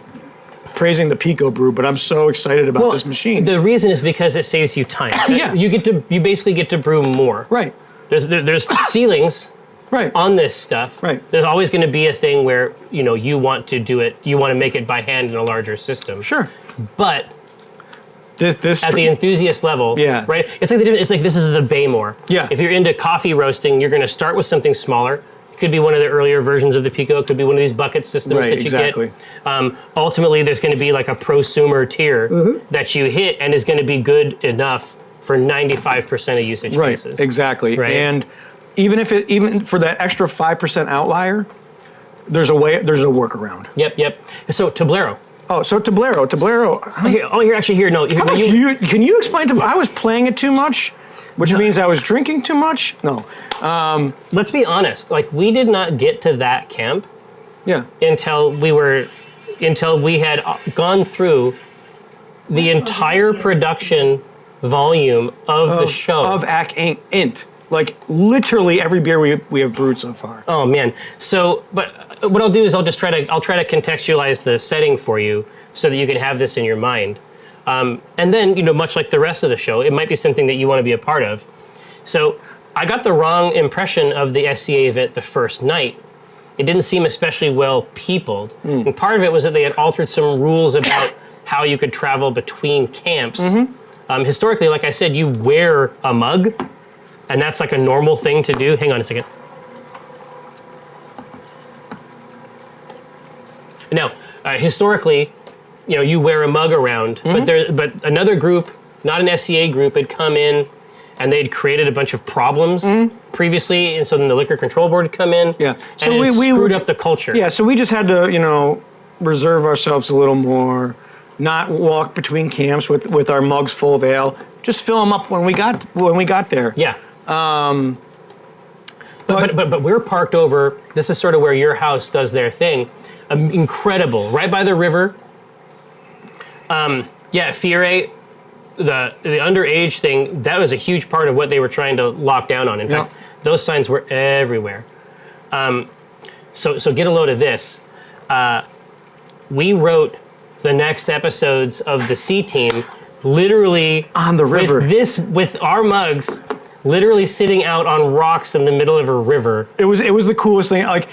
praising the Pico brew, but I'm so excited about this machine. The reason is because it saves you time. Yeah. You basically get to brew more. Right. There's ceilings Right. on this stuff. Right. There's always going to be a thing where, you want to do it, you want to make it by hand in a larger system. Sure. But This at the enthusiast level, Yeah. right? It's like this is the Baymore. Yeah. If you're into coffee roasting, you're going to start with something smaller. It could be one of the earlier versions of the Pico. It could be one of these bucket systems Right, that you exactly. get. Ultimately, there's going to be like a prosumer tier that you hit and is going to be good enough for 95% of usage Right. cases. Exactly. Right. And even for that extra 5% outlier, there's a workaround. Yep. So Tablero. Oh, so Tablero. No. Can you explain to me? I was playing it too much, which means I was drinking too much. No. Let's be honest. Like, we did not get to that camp Yeah. until we had gone through the entire production volume of the show. Of AC Int. Like literally every beer we have brewed so far. Oh man. So, but what I'll do is I'll try to contextualize the setting for you so that you can have this in your mind. And then, much like the rest of the show, it might be something that you want to be a part of. So I got the wrong impression of the SCA event the first night. It didn't seem especially well peopled. And part of it was that they had altered some rules about how you could travel between camps. Historically, like I said, you wear a mug, and that's like a normal thing to do. Hang on a second. Now, historically, you wear a mug around, but another group, not an SCA group, had come in and they'd created a bunch of problems previously, and so then the Liquor Control Board had come in Yeah. So and we screwed up the culture. Yeah, so we just had to, reserve ourselves a little more, not walk between camps with our mugs full of ale. Just fill them up when we got there. Yeah. But we're parked over. This is sort of where your house does their thing. Incredible, right by the river. Fiore, the underage thing, that was a huge part of what they were trying to lock down on. In fact, those signs were everywhere. So get a load of this. We wrote the next episodes of the C Team literally on the river with our mugs literally sitting out on rocks in the middle of a river. It was the coolest thing. Like,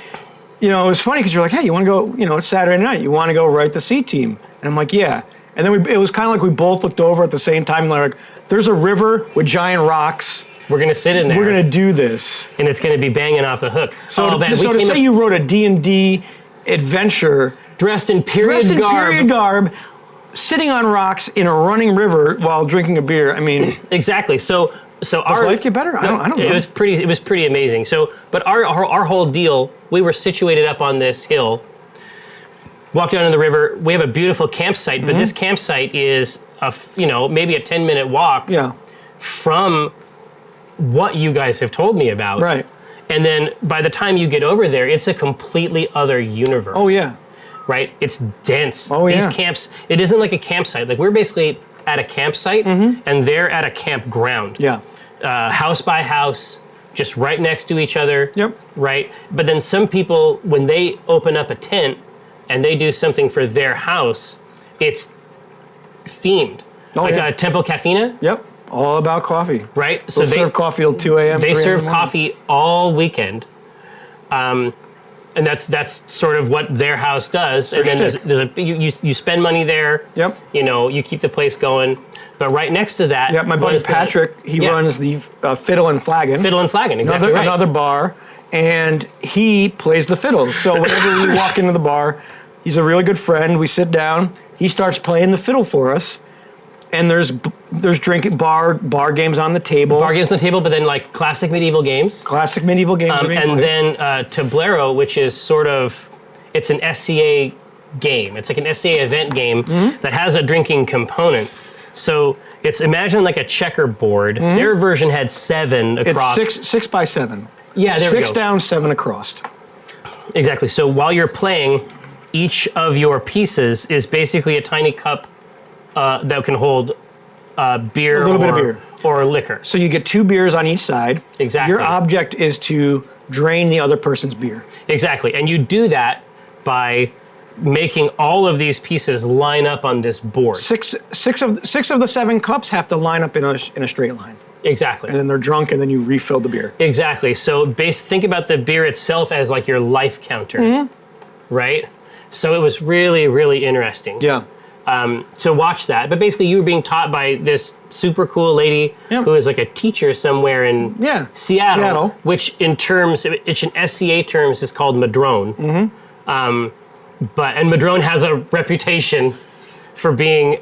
it was funny because you're like, hey, you want to go? It's Saturday night. You want to go write the C Team? And I'm like, yeah. And then it was kind of like we both looked over at the same time. And like, there's a river with giant rocks. We're gonna sit in there. We're gonna do this, and it's gonna be banging off the hook. So to say you wrote a D&D adventure dressed in period garb, sitting on rocks in a running river while drinking a beer. I mean, exactly. So does life get better? I don't know. It was pretty amazing. So, but our whole deal, we were situated up on this hill. Walk down to the river. We have a beautiful campsite, but this campsite is maybe a 10-minute walk from what you guys have told me about. Right. And then by the time you get over there, it's a completely other universe. Oh yeah. Right? It's dense. Oh These yeah. camps, it isn't like a campsite. Like, we're basically at a campsite and they're at a campground. Yeah. House by house, just right next to each other. Yep. Right? But then some people, when they open up a tent and they do something for their house, it's themed. Oh, like yeah. Tempo Caffeina. Yep. All about coffee. Right? So they serve coffee till 2 a.m. They serve coffee all weekend. And that's sort of what their house does. And then you spend money there. Yep. You keep the place going. But right next to that, my buddy Patrick, he runs the Fiddle and Flagon. Fiddle and Flagon, exactly another bar, and he plays the fiddles. So whenever we walk into the bar, He's a really good friend. We sit down. He starts playing the fiddle for us, and there's drinking bar games on the table. Bar games on the table, but then like classic medieval games. Classic medieval games. Are being And played. then Tablero, which is sort of, it's an SCA game. It's like an SCA event game that has a drinking component. So it's, imagine like a checkerboard. Their version had 7 across. It's 6 by 7. Yeah, there we 6 go. down, 7 across. Exactly. So while you're playing, each of your pieces is basically a tiny cup that can hold beer, A little bit of beer. or liquor. So you get 2 beers on each side. Exactly. Your object is to drain the other person's beer. Exactly. And you do that by making all of these pieces line up on this board. Six of the 7 cups have to line up in a straight line, Exactly. and then they're drunk, and then you refill the beer. Exactly. So think about the beer itself as like your life counter, right? So it was really, really interesting. Yeah. To watch that. But basically you were being taught by this super cool lady Yeah. who is like a teacher somewhere in Seattle, which in terms, it's in SCA terms is called Madrone. And Madrone has a reputation for being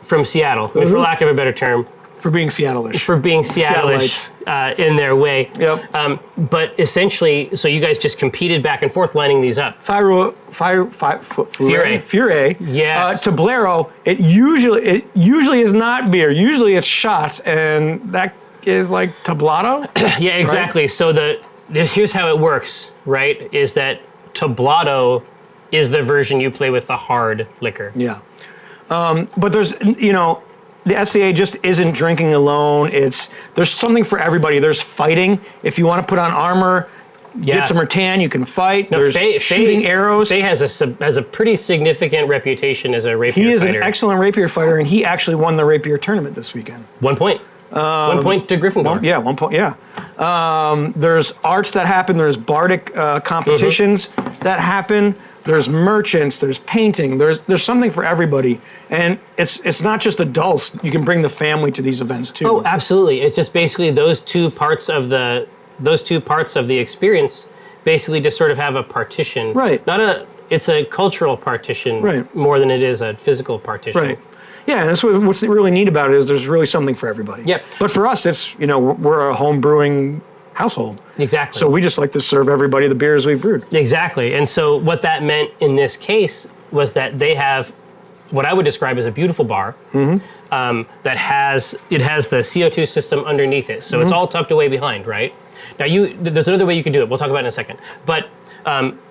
from Seattle, I mean, for lack of a better term, For being Seattle-ish. for being Seattle-ish in their way. Yep. But essentially, so you guys just competed back and forth lining these up. Fury. Yes. Tablero. It usually is not beer. Usually it's shots, and that is like tablado. Yeah, exactly. So here's how it works, right? Is that tablado is the version you play with the hard liquor. Yeah. But there's, the SCA just isn't drinking alone. There's something for everybody. There's fighting. If you want to put on armor, get some rattan, you can fight. There's shooting arrows. Faye has a pretty significant reputation as a rapier He is fighter. an excellent rapier fighter, and he actually won the rapier tournament this weekend. 1 point. 1 point to Gryffindor. 1 point, yeah. There's arts that happen. There's bardic competitions that happen. There's merchants, there's painting, there's something for everybody. And it's not just adults. You can bring the family to these events too. Oh, absolutely. It's just basically those two parts of the experience basically just sort of have a partition. Right. It's a cultural partition Right. more than it is a physical partition. Right. Yeah, and that's what's really neat about it is there's really something for everybody. Yep. But for us, it's, we're a home brewing household. Exactly. So we just like to serve everybody the beers we've brewed. Exactly. And so what that meant in this case was that they have what I would describe as a beautiful bar that has the CO2 system underneath it. So it's all tucked away behind, right? Now there's another way you can do it. We'll talk about it in a second. But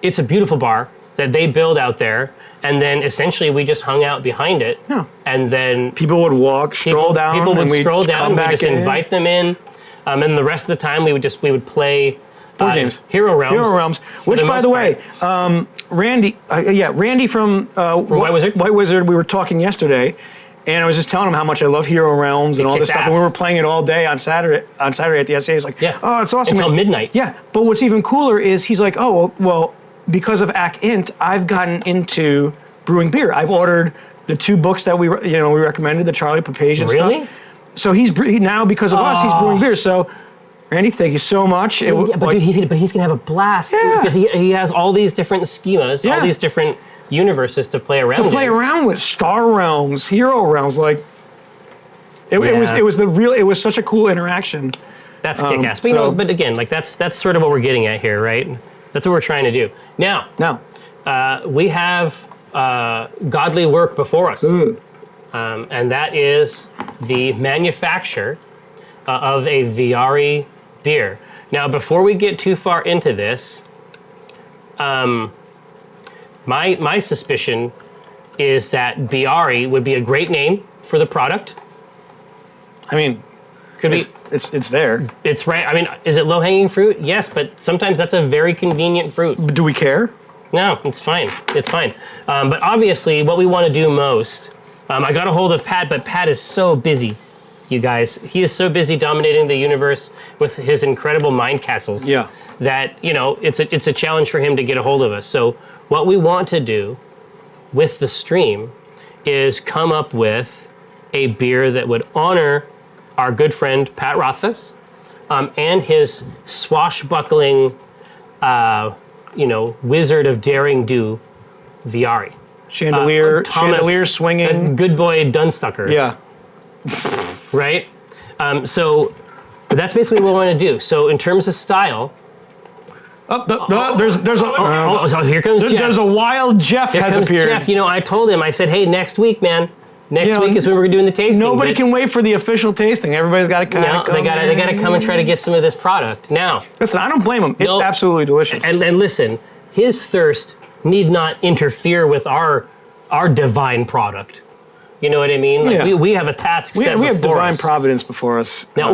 it's a beautiful bar that they build out there. And then essentially we just hung out behind it. Yeah. And then People would stroll down. People would and we'd stroll down. come We back just in. invite them in. And the rest of the time we would play Board games. Hero Realms. Which, by most the way, part. Randy from White Wizard? White Wizard, we were talking yesterday, and I was just telling him how much I love Hero Realms and all this kicks stuff. ass. And we were playing it all day on Saturday at the SCA. He's like, Yeah. oh, it's awesome. Until midnight. Yeah, but what's even cooler is he's like, oh, well, because of AC Int, I've gotten into brewing beer. I've ordered the 2 books that we recommended, the Charlie Papazian Really? stuff. So now because of us, he's brewing beer. So, Randy, thank you so much. Yeah, but he's gonna have a blast because he has all these different schemas, all these different universes to play around. Around with Star Realms, Hero Realms, like it was such a cool interaction. That's kick-ass. But but again, like that's sort of what we're getting at here, right? That's what we're trying to do. Now, we have godly work before us, and that is the manufacture of a Viari beer. Now, before we get too far into this, my suspicion is that Biari would be a great name for the product. I mean, Could be. it's there. It's right. I mean, is it low-hanging fruit? Yes, but sometimes that's a very convenient fruit. But do we care? No, it's fine. It's fine. But obviously, what we want to do most, I got a hold of Pat, but Pat is so busy, you guys. He is so busy dominating the universe with his incredible mind castles. Yeah. That it's a challenge for him to get a hold of us. So what we want to do with the stream is come up with a beer that would honor our good friend Pat Rothfuss and his swashbuckling, wizard of daring do Viari. Chandelier, Thomas, chandelier swinging. Good boy Dunstucker. Yeah. Right? So that's basically what we want to do. So in terms of style, There's here comes Jeff. there's a wild Jeff Here has comes appeared. Jeff. You know, I told him, I said, hey, next week, man. Next week is when we're doing the tasting. Nobody but, can wait for the official tasting. Everybody's got to kind No, of come. they gotta come and try to get some of this product. Now, Listen, I don't blame him. It's No. absolutely delicious. and listen, his thirst need not interfere with our divine product. You know what I mean? Like Yeah. we have a task we set have before divine us. providence before us. Now,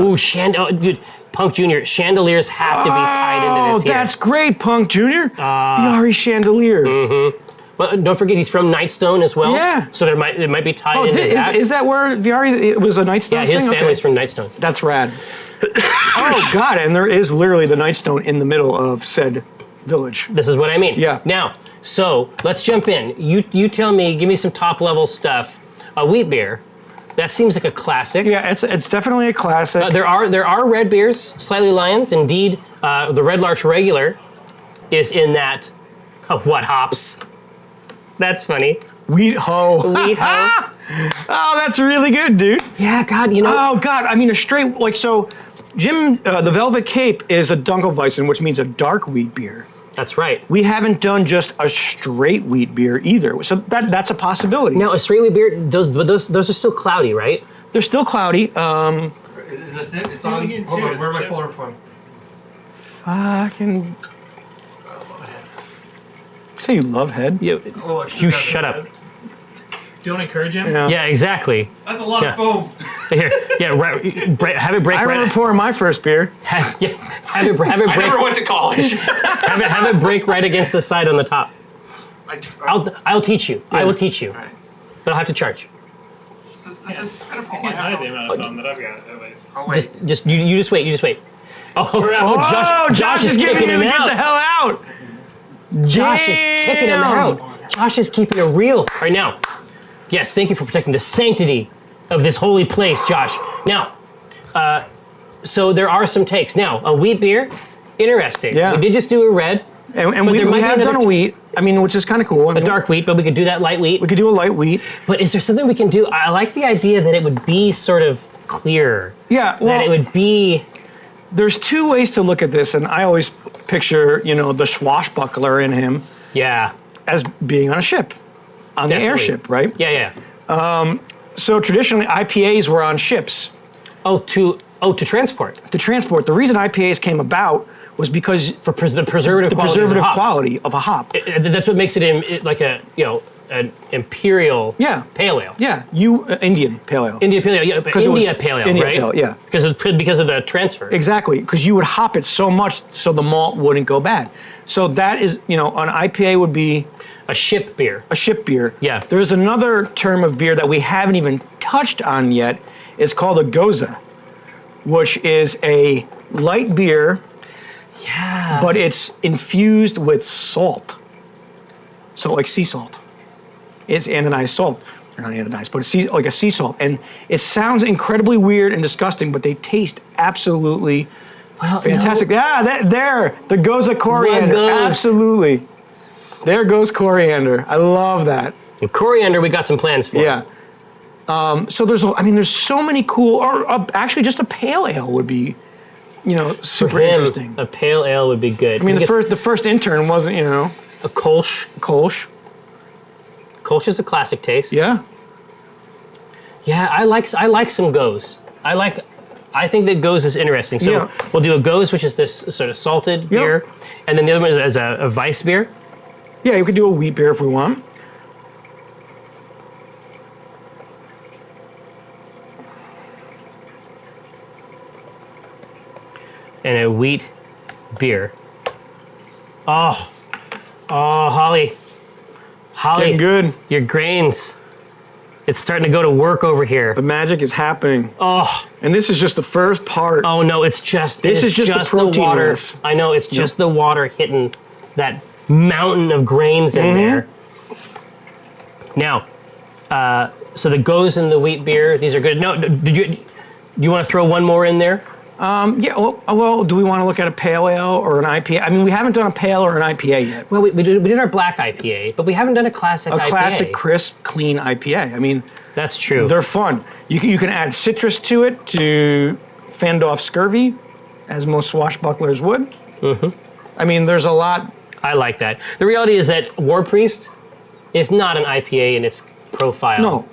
dude, Punk Jr., chandeliers have to be tied into this here. That's great, Punk Jr. Viari chandelier. But don't forget, he's from Nightstone as well. Yeah. So it might be tied into that. Is that where Viari? It was a Nightstone Yeah, his thing? family's Okay. from Nightstone. That's rad. Oh God! And there is literally the Nightstone in the middle of said village. This is what I mean. Yeah. Now, so let's jump in. You tell me, give me some top level stuff. A wheat beer. That seems like a classic. Yeah, it's definitely a classic. There are red beers, Slightly Lions. Indeed, the Red Larch Regular is in that. What hops? That's funny. Wheat ho. Wheat ho. Oh, that's really good, dude. Yeah, God, you know. Oh God! I mean, a straight so. Jim, the Velvet Cape is a Dunkelweizen, which means a dark wheat beer. That's right. We haven't done just a straight wheat beer either, so that's a possibility. Now, a straight wheat beer, those are still cloudy, right? They're still cloudy. Is this it? It's on. Hold on. Where am I pulling from? Fucking. Say you love head. You shut up. Don't encourage him. Yeah, exactly. That's a lot Yeah. of foam. Here, yeah, have it break I right. remember pouring my first beer. Have it break. I never went to college. Have it break right against the side on the top. I'll teach you. I will teach you. Right. But I'll have to charge. This is pitiful. I can't the amount of foam that I've got, at least. Oh wait. You just wait. You just wait. Oh, Josh is giving kicking you him to get out. the hell out. Josh is kicking him out. Josh is keeping it real right now. Yes, thank you for protecting the sanctity of this holy place, Josh. Now, so there are some takes. Now, a wheat beer, interesting. Yeah. We did just do a red, And But we there might be have done another a wheat. I mean, which is kind of cool. a dark wheat, but we could do that light wheat. We could do a light wheat. But is there something we can do? I like the idea that it would be sort of clear. Yeah, well, That it would be. there's two ways to look at this, and I always picture, the swashbuckler in him Yeah. as being on a ship, on the Definitely. airship, right? Yeah. So traditionally, IPAs were on ships To transport to transport. The reason IPAs came about was because for the preservative the qualities preservative of hops. quality of a hop. That's what makes it like an imperial Yeah. pale ale. Yeah, Indian pale ale. India pale ale, yeah, but it was India pale ale, India right? pale, yeah. Because of the transfer. Exactly, because you would hop it so much so the malt wouldn't go bad. So that is, an IPA would be A ship beer. a ship beer. Yeah. There's another term of beer that we haven't even touched on yet. It's called a goza, which is a light beer, Yeah. but it's infused with salt. So like sea salt. It's anodized salt. Or not anodized, but it's like a sea salt. And it sounds incredibly weird and disgusting, but they taste absolutely fantastic. Yeah, the goza coriander. goes. Absolutely. There goes coriander. I love that. And Coriander, we got some plans for. Yeah. So there's so many cool, or actually just a pale ale would be, super For him, interesting. a pale ale would be good. I mean, the first intern wasn't, a Kolsch. Kolsch. Kolsch is a classic taste. Yeah. Yeah, I like some goes. I think that goes is interesting. So Yeah. we'll do a goes, which is this sort of salted beer, and then the other one is a Weiss beer. Yeah, you could do a wheat beer if we want. And a wheat beer. Oh, Holly, Getting good. your grains. It's starting to go to work over here. The magic is happening. Oh, And this is just the first part. oh no, it's just This it is just the protein water. rest. I know it's just the water hitting that mountain of grains in there. Now, so the goes and the wheat beer, these are good. No, do you want to throw one more in there? Yeah. Well, do we want to look at a pale ale or an IPA? I mean, we haven't done a pale or an IPA yet. Well, we did our black IPA, but we haven't done a classic IPA. A classic, crisp, clean IPA. I mean, That's true. they're fun. You can add citrus to it to fend off scurvy, as most swashbucklers would. Mm-hmm. I mean, there's a lot. I like that. The reality is that War Priest is not an IPA in its profile. No,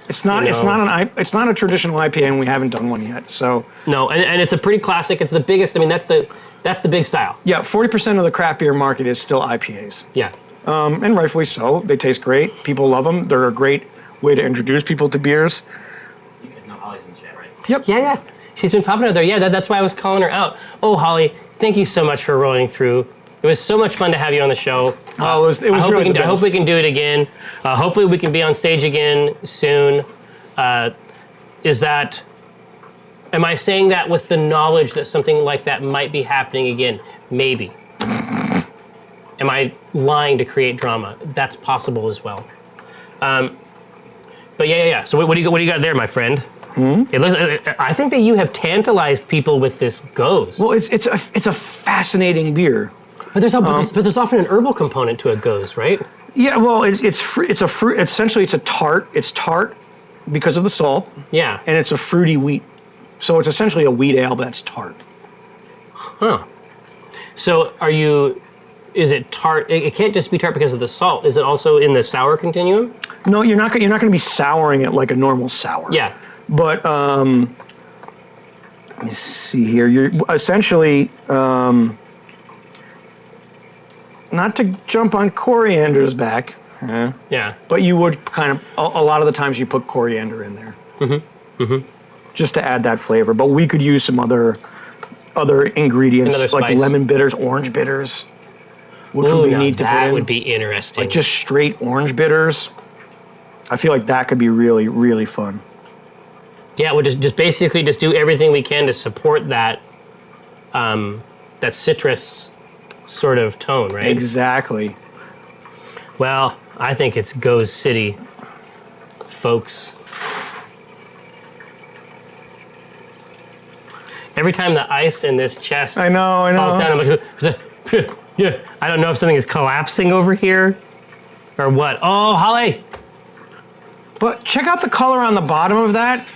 it's not. You know. It's not a traditional IPA, and we haven't done one yet. So No, and it's a pretty classic. It's the biggest. I mean, that's the big style. yeah, 40% of the craft beer market is still IPAs, Yeah. and rightfully so. They taste great. People love them. They're a great way to introduce people to beers. You guys know Holly's in chat, right? Yep. Yeah. She's been popping out there. Yeah, that's why I was calling her out. Oh, Holly, thank you so much for rolling through. It was so much fun to have you on the show. Oh, it was I hope, really I hope we can do it again. Hopefully we can be on stage again soon. Am I saying that with the knowledge that something like that might be happening again? Maybe. Am I lying to create drama? That's possible as well. But yeah. So what do you got there, my friend? It looks, I think that you have tantalized people with this Goes. Well, it's a fascinating beer. But there's often an herbal component to a Goes, right? Yeah, well, it's a fruit. Essentially, it's a tart. It's tart because of the salt, Yeah. and it's a fruity wheat. So it's essentially a wheat ale that's tart. Huh. So is it tart? It can't just be tart because of the salt. Is it also in the sour continuum? No, you're not going to be souring it like a normal sour. Yeah. But let me see here. You're essentially not to jump on Coriander's back, Yeah. but you would kind of a lot of the times you put coriander in there, just to add that flavor. But we could use some other ingredients Another like spice. lemon bitters, orange bitters, which Ooh, would be now neat to put that in. would be interesting. Like just straight orange bitters. I feel like that could be really, really fun. Yeah, we'll just basically just do everything we can to support that that citrus sort of tone, right? Exactly. Well, I think it's Goes City, folks. Every time the ice in this chest I know. falls down, I'm like, yeah. I don't know if something is collapsing over here or what. Oh, Holly! But check out the color on the bottom of that,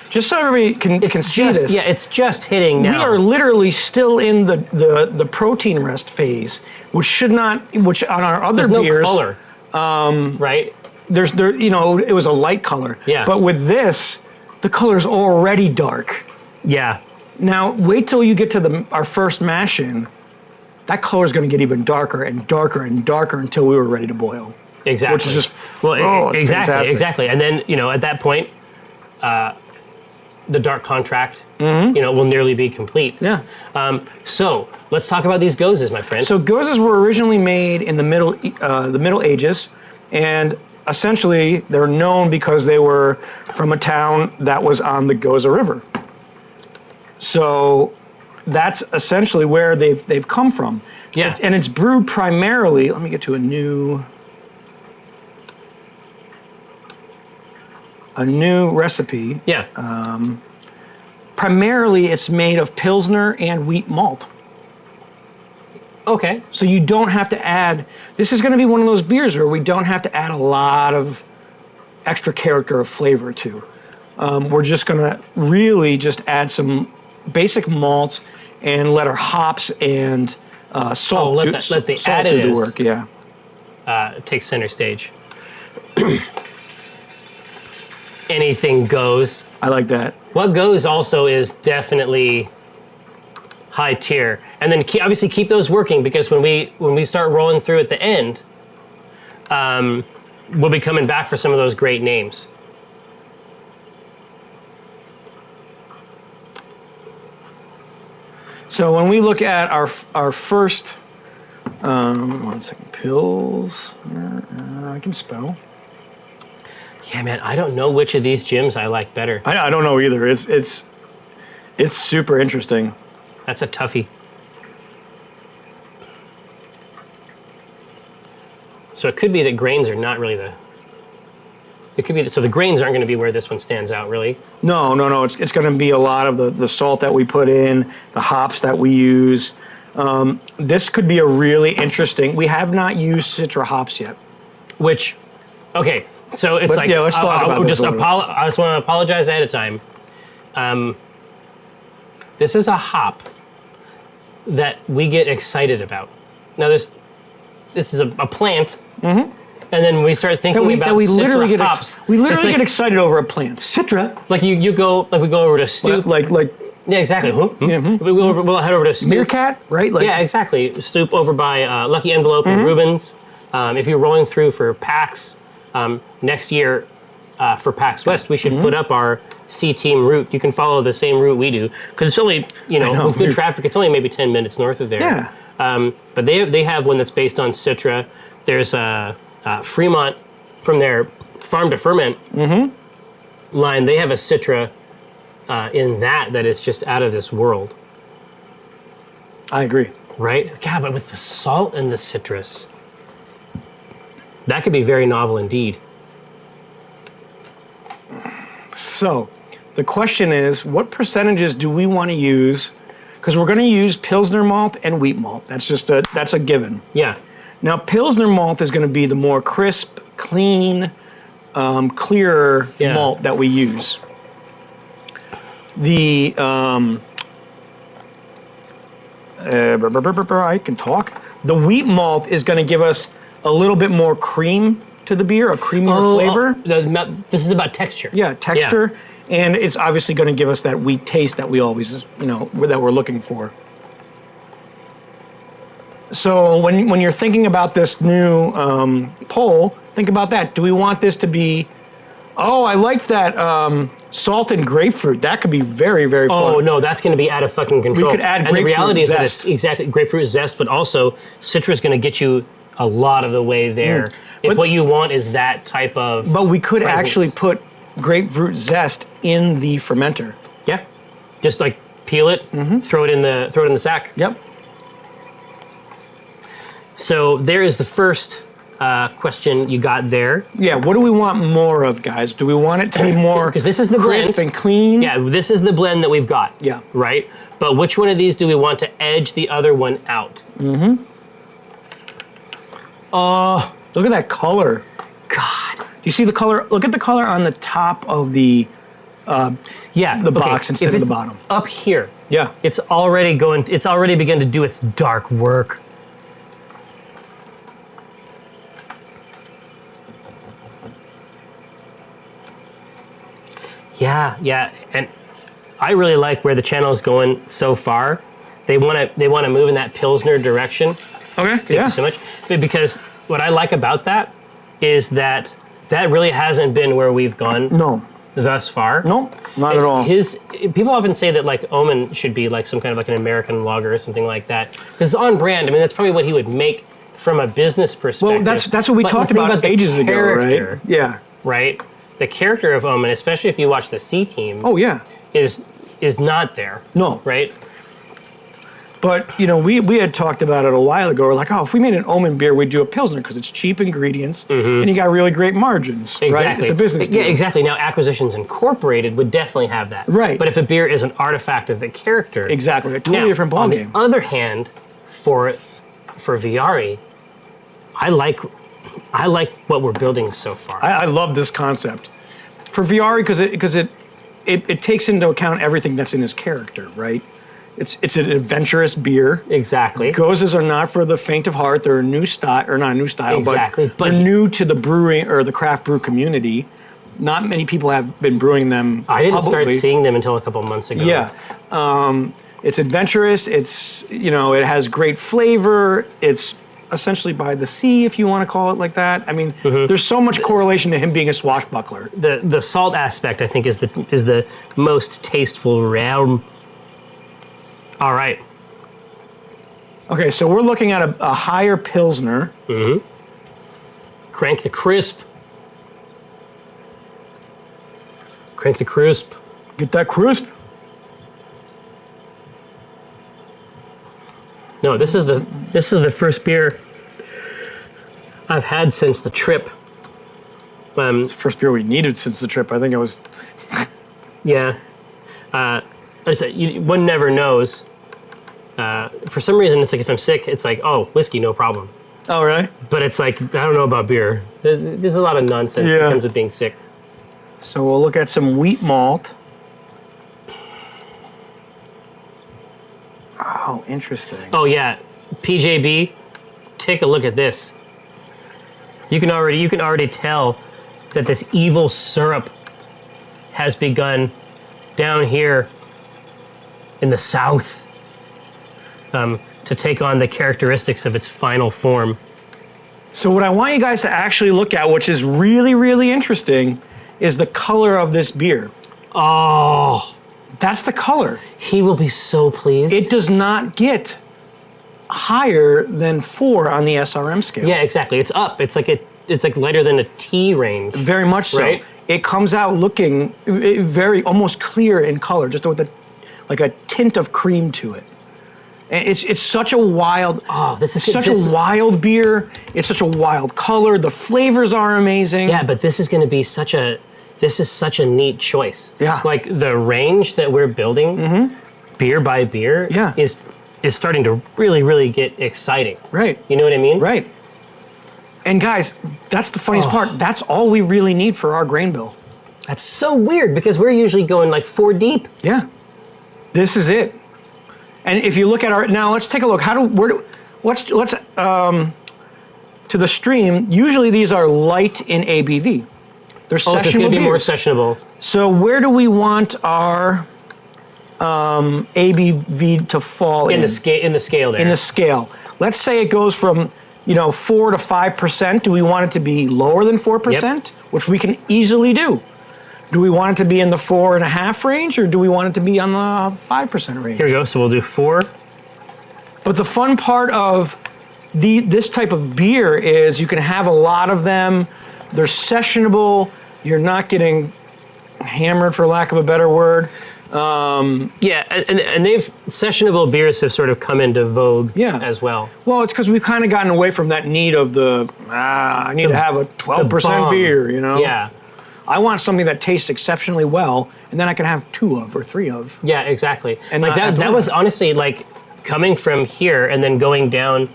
just so everybody can see this. Yeah, it's just hitting now. We are literally still in the protein rest phase, which on our other There's beers, no color, right? it was a light color. Yeah. But with this, the color's already dark. Yeah. Now wait till you get to our first mash in. That color is going to get even darker and darker and darker until we were ready to boil. Exactly. Which is just it's exactly, fantastic. exactly. And then at that point, the dark contract, will nearly be complete. Yeah. So let's talk about these Goses, my friend. So Goses were originally made in the Middle Ages, and essentially they're known because they were from a town that was on the Goza River. So that's essentially where they've come from. Yeah. And it's brewed primarily. Let me get to a new recipe. Yeah. Primarily, it's made of Pilsner and wheat malt. Okay. So you don't have to add. This is going to be one of those beers where we don't have to add a lot of extra character or flavor to. We're just going to really just add some basic malts and let our hops and salt let the salt do the additives work. Yeah. Take center stage. Anything goes. I like that. What goes also is definitely high tier, and then obviously keep those working, because when we start rolling through at the end, we'll be coming back for some of those great names. So when we look at our first, 1 second, pills. I can spell. Yeah, man, I don't know which of these gyms I like better. I don't know either. It's super interesting. That's a toughie. So it could be that grains are not really It could be, so the grains aren't going to be where this one stands out, really. No. It's going to be a lot of the salt that we put in, the hops that we use. This could be a really interesting. We have not used Citra hops yet. Which, okay, so it's But, like, yeah, let's talk about this a little bit. I just want to apologize ahead of time. This is a hop that we get excited about. Now, this is a plant, and then we start thinking about that we Citra literally hops. we literally It's like, get excited over a plant. Citra, like we go over to Stoop. like Yeah, exactly. We'll head over to Stoop. meerkat, right? Like, Yeah, exactly. Stoop over by Lucky Envelope and Rubens. If you're rolling through for PAX next year for PAX West, we should put up our C Team route. You can follow the same route we do because it's only with good traffic. It's only maybe 10 minutes north of there. Yeah. But they have one that's based on Citra. There's Fremont from their farm to ferment line. They have a Citra in that is just out of this world. I agree. Right? Yeah, but with the salt and the citrus, that could be very novel indeed. So, the question is, what percentages do we want to use? Because we're going to use Pilsner malt and wheat malt. That's a given. Yeah. Now, Pilsner malt is going to be the more crisp, clean, clearer malt that we use. The I can talk. The wheat malt is going to give us a little bit more cream to the beer, a creamier flavor. This is about texture. Yeah, texture, and it's obviously going to give us that wheat taste that we always, that we're looking for. So when you're thinking about this new poll, think about that. Do we want this to be? Oh, I like that salt and grapefruit. That could be very, very fun. Oh no, that's going to be out of fucking control. We could add and grapefruit the reality is zest. that it's exactly grapefruit zest, but also Citra is going to get you a lot of the way there. If what you want is that type of But we could presence. actually put grapefruit zest in the fermenter. Yeah, just like peel it, throw it in the sack. Yep. So there is the first question you got there. Yeah. What do we want more of, guys? Do we want it to be more 'Cause this is the crisp blend. and clean? Yeah, this is the blend that we've got. Yeah. Right? But which one of these do we want to edge the other one out? Look at that color. God. Do you see the color? Look at the color on the top of the Yeah. the box instead if of the it's bottom. Up here. Yeah. It's already begun to do its dark work. Yeah, and I really like where the channel is going so far. They want to move in that Pilsner direction. Okay. Thank you so much. Because what I like about that is that really hasn't been where we've gone No. thus far. Nope. Not at all. People often say that like Omin should be like some kind of like an American lager or something like that because it's on brand. I mean, that's probably what he would make from a business perspective. Well, that's what we But talked the thing about the ages ago, character, right? Yeah. Right. The character of Omin, especially if you watch the C Team, Oh yeah. is not there. No. Right. But we had talked about it a while ago. We're like, oh, if we made an Omin beer, we'd do a Pilsner because it's cheap ingredients and you got really great margins. Exactly. Right? It's a business deal. Yeah, exactly. Now, Acquisitions Incorporated would definitely have that. Right. But if a beer is an artifact of the character, Exactly. A totally now, different on ballgame. the other hand, for Viari, I like what we're building so far. I love this concept for Viari because it takes into account everything that's in his character, right? It's an adventurous beer. Exactly. Gozes are not for the faint of heart. They're a new style, or not a new style, Exactly, but but they're new to the brewing or the craft brew community. Not many people have been brewing them I didn't publicly. start seeing them until a couple months ago. Yeah. It's adventurous. It's, it has great flavor. It's essentially by the sea, if you want to call it like that. I mean, there's so much correlation to him being a swashbuckler. The salt aspect, I think, is the most tasteful realm. All right. Okay, so we're looking at a higher Pilsner. Crank the crisp. Crank the crisp. Get that crisp. No, this is the first beer I've had since the trip. It's the first beer we needed since the trip. I think it was. Yeah. Like I said, one never knows. For some reason, it's like if I'm sick, it's like, oh, whiskey, no problem. Oh, really? But it's like, I don't know about beer. There's a lot of nonsense that comes with being sick. So we'll look at some wheat malt. Oh, interesting. Oh yeah, PJB, take a look at this. You can already tell that this evil syrup has begun down here in the south to take on the characteristics of its final form. So what I want you guys to actually look at, which is really, really interesting, is the color of this beer. Oh, That's the color. he will be so pleased. It does not get higher than 4 on the SRM scale. Yeah, exactly. It's up. It's like lighter than a T range. Very much so. Right? It comes out looking very almost clear in color, just with like a tint of cream to it. And it's such a wild. Oh, this is such a wild beer. It's such a wild color. The flavors are amazing. Yeah, but this is going to be such a neat choice. Yeah. Like the range that we're building, beer by beer, Yeah. is starting to really, really get exciting. Right. You know what I mean? Right. And guys, that's the funniest part. That's all we really need for our grain bill. That's so weird because we're usually going like 4 deep. Yeah. This is it. And if you look at now let's take a look. Let's to the stream. Usually these are light in ABV. They're Oh, so it's sessionable going to be more beers. sessionable. So where do we want our ABV to fall In the scale there. in the scale? Let's say it goes from 4 to 5%. Do we want it to be lower than 4%? Which we can easily do. Do we want it to be in the 4.5 range, or do we want it to be on the 5% range? Here we go. So we'll do 4. But the fun part of this type of beer is you can have a lot of them. They're sessionable. You're not getting hammered, for lack of a better word. Yeah, and sessionable beers have sort of come into vogue as well. Well, it's because we've kind of gotten away from that need of I need to have a 12% bomb. beer, Yeah. I want something that tastes exceptionally well, and then I can have 2 of or 3 of. Yeah, exactly. And like not- that was honestly like coming from here and then going down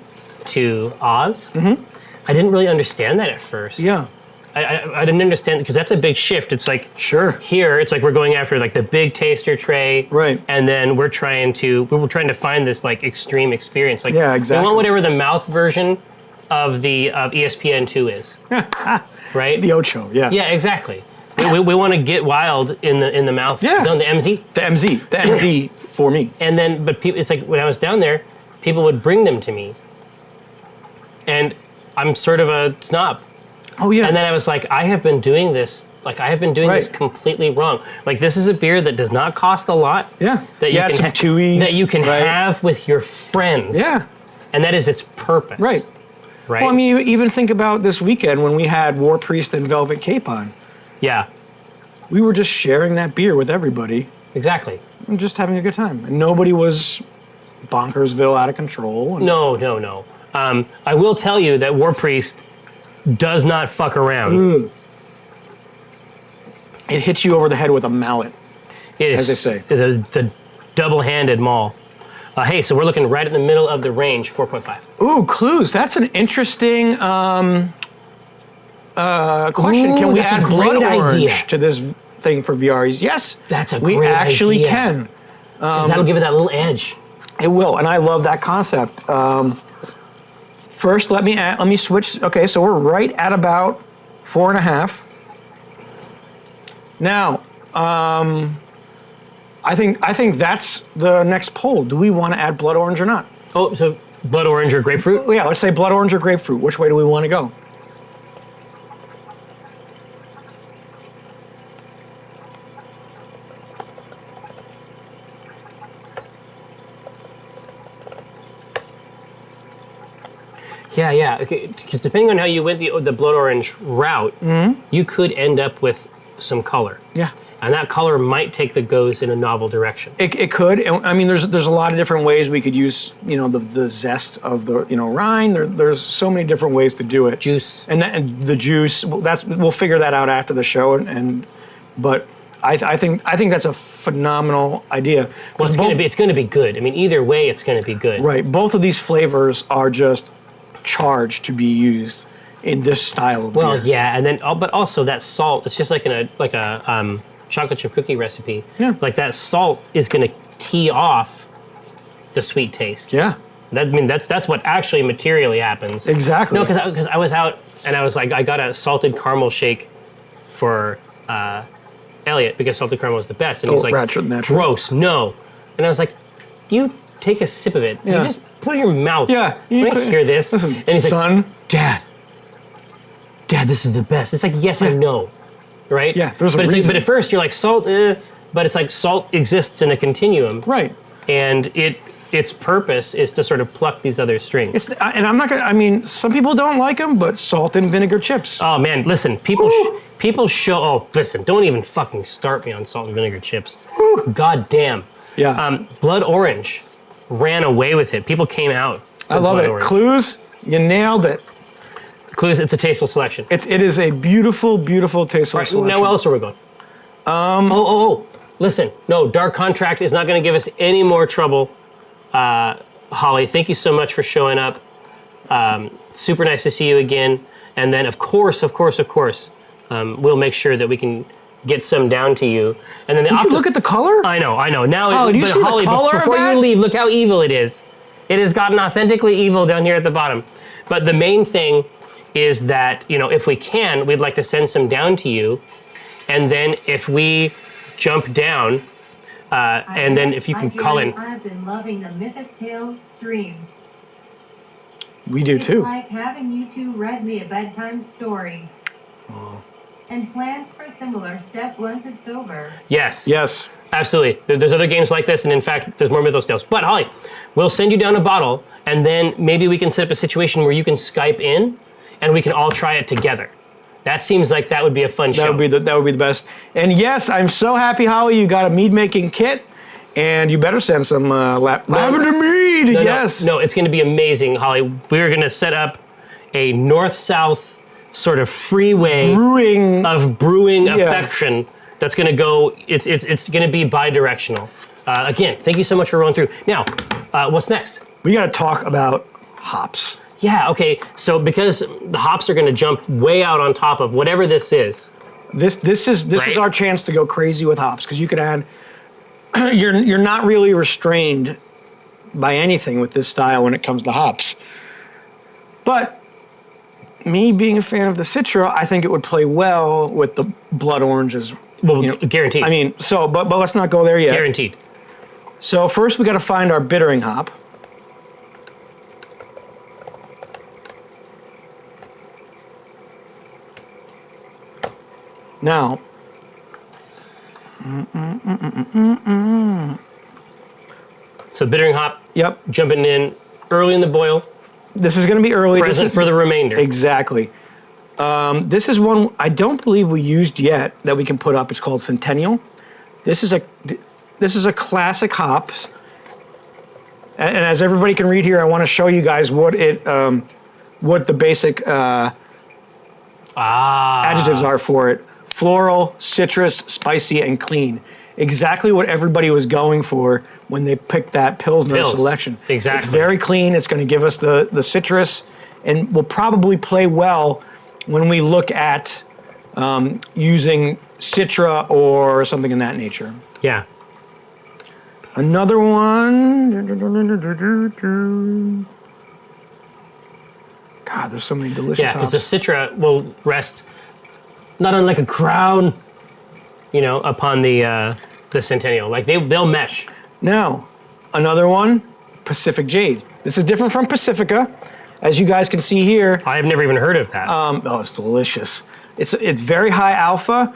to Oz. I didn't really understand that at first. Yeah. I didn't understand because that's a big shift. It's like Sure. here, it's like we're going after like the big taster tray, Right. And then we're trying to find this like extreme experience. Like Yeah, exactly. We want whatever the mouth version of ESPN2 is, right? The Ocho, yeah. Yeah, exactly. We want to get wild in the mouth zone, the MZ. The MZ for me. And then, but people, it's like when I was down there, people would bring them to me, and I'm sort of a snob. Oh yeah. And then I was like, I have been doing this. Like I have been doing this Right. completely wrong. Like this is a beer that does not cost a lot. Yeah. That You add some Tuies, that you can right? have with your friends. Yeah. And that is its purpose. Right. Right. Well, I mean, you even think about this weekend when we had War Priest and Velvet Cape on. Yeah. We were just sharing that beer with everybody Exactly. and just having a good time. And nobody was bonkersville out of control. And No. I will tell you that War Priest does not fuck around. It hits you over the head with a mallet. It is, As they say. the double-handed maul. Hey, so we're looking right in the middle of the range, 4.5. Ooh, clues. That's an interesting question. Ooh, Can we that's a add great blood orange idea. to this thing for VRs? Yes. That's a we great actually idea. can. 'Cause that'll give it that little edge. It will, and I love that concept. First, let me switch. Okay, so we're right at about 4.5. Now, I think that's the next poll. Do we want to add blood orange or not? Oh, so blood orange or grapefruit? Yeah, let's say blood orange or grapefruit. Which way do we want to go? Yeah. Okay, because depending on how you went the blood orange route, you could end up with some color. Yeah. And that color might take the goes in a novel direction. It could. I mean, there's a lot of different ways we could use, the zest of the, rind. There's so many different ways to do it. Juice. And the juice. We'll figure that out after the show. But I think that's a phenomenal idea. Well, it's going to be good. I mean, either way, it's going to be good. Right. Both of these flavors are just charged to be used in this style of beer. Yeah, and then but also that salt. It's just like a chocolate chip cookie recipe. Yeah. Like that salt is going to tee off the sweet taste. Yeah. That's what actually materially happens. Exactly. No, because I was out and I was like, I got a salted caramel shake for Elliot because salted caramel is the best, and he's like, natural. gross, no. And I was like, you take a sip of it. Yeah. You just put it in your mouth. Yeah. When I hear this, Listen, and he's son. like, Dad, this is the best. It's like, yes, I know. Right? Yeah, there's a but reason. But at first you're like, salt, but it's like salt exists in a continuum. Right. And its purpose is to sort of pluck these other strings. And I'm not gonna. I mean, some people don't like them, but salt and vinegar chips. Oh man, listen, people show. Oh, listen, don't even fucking start me on salt and vinegar chips. God damn. Yeah. Blood Orange ran away with it. People came out. I love Blood it. Orange. Clues, you nailed it. Clues, it's a tasteful selection. It is a beautiful, beautiful, tasteful All right, selection. now where else are we going? Oh, listen, no, Dark Contract is not going to give us any more trouble. Holly, thank you so much for showing up. Super nice to see you again. And then, of course, we'll make sure that we can get some down to you. And then Did you look at the color? I know. Now, Oh, do you see the Holly, color of before that? you leave, look how evil it is. It has gotten authentically evil down here at the bottom. But the main thing is that, if we can, we'd like to send some down to you. And then if we jump down, and then if you can call in. I've been loving the Mythos Tales streams. We do It's too. like having you two read me a bedtime story. And plans for similar stuff once it's over. Yes. Yes. Absolutely. There's other games like this, and in fact, there's more Mythos Tales. But Holly, we'll send you down a bottle, and then maybe we can set up a situation where you can Skype in, and we can all try it together. That seems like that would be a fun show. That would be the best. And yes, I'm so happy, Holly, you got a mead making kit, and you better send some lavender mead. Yes. No, it's going to be amazing, Holly. We're going to set up a north-south sort of freeway Brewing. of brewing affection. That's going to go. It's going to be bi-directional. Again, thank you so much for rolling through. Now, what's next? We got to talk about hops. Yeah. Okay. So because the hops are going to jump way out on top of whatever this is. This is our chance to go crazy with hops because you could add. You're not really restrained by anything with this style when it comes to hops. But me being a fan of the Citra, I think it would play well with the blood oranges. Well, guaranteed. I mean, but let's not go there yet. Guaranteed. So first we got to find our bittering hop. Now, So bittering hop. Yep. Jumping in early in the boil. This is going to be early. Present for the remainder. Exactly. This is one I don't believe we used yet that we can put up. It's called Centennial. This is a classic hops. And as everybody can read here, I want to show you guys what the basic adjectives are for it. Floral, citrus, spicy, and clean. Exactly what everybody was going for when they picked that Pilsner selection. Exactly. It's very clean. It's going to give us the citrus and will probably play well when we look at using Citra or something in that nature. Yeah. Another one. God, there's so many delicious Yeah, because hops. the Citra will rest not unlike a crown, upon the Centennial. Like they'll mesh. Now, another one, Pacific Jade. This is different from Pacifica. As you guys can see here, I've never even heard of that. oh, it's delicious. It's very high alpha.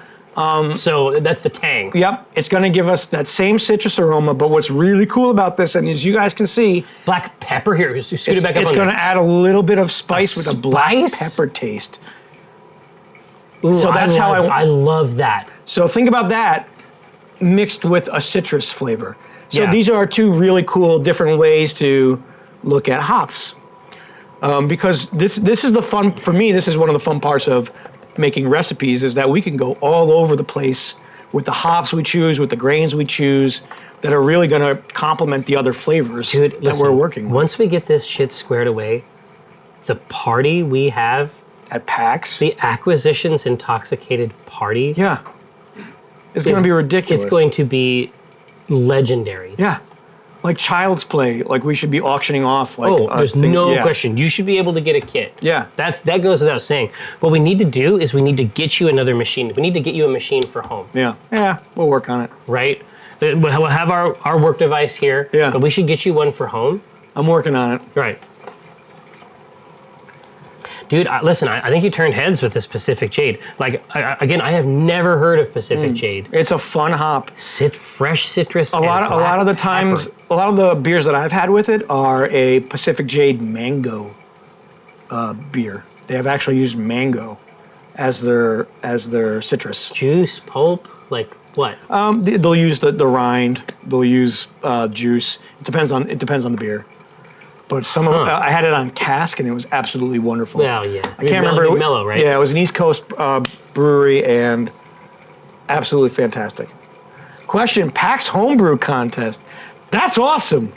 So that's the tang. Yep, it's going to give us that same citrus aroma, but what's really cool about this, and as you guys can see, Black pepper here. Scoot it back up. it's on going there. to add a little bit of spice with a black spice? pepper taste. Ooh, So that's how I love that. So think about that mixed with a citrus flavor. So Yeah. these are two really cool different ways to look at hops. Because this is the fun, for me, this is one of the fun parts of making recipes is that we can go all over the place with the hops we choose, with the grains we choose, that are really going to complement the other flavors Dude, that listen, we're working with. Once we get this shit squared away, the party we have, At PAX, the Acquisitions Intoxicated party, yeah, it's going to be ridiculous. it's going to be legendary. Yeah. Like Child's Play, like we should be auctioning off. Like, There's no question. You should be able to get a kit. Yeah. That goes without saying. What we need to do is we need to get you another machine. We need to get you a machine for home, Yeah. Yeah. We'll work on it. right? We'll have our work device here, Yeah. but we should get you one for home. I'm working on it. Right. Dude, listen, I think you turned heads with this Pacific Jade. Like, again, I have never heard of Pacific Jade. It's a fun hop. Fresh citrus. A lot of the times, a lot of the beers that I've had with it are a Pacific Jade mango beer. They have actually used mango as their citrus. Juice, pulp, like what? They'll use the rind. They'll use juice. It depends on the beer. But some of I had it on cask and it was absolutely wonderful. Well, yeah. I can't remember. Mellow, right? Yeah, it was an East Coast brewery and absolutely fantastic. Question: PAX homebrew contest. That's awesome.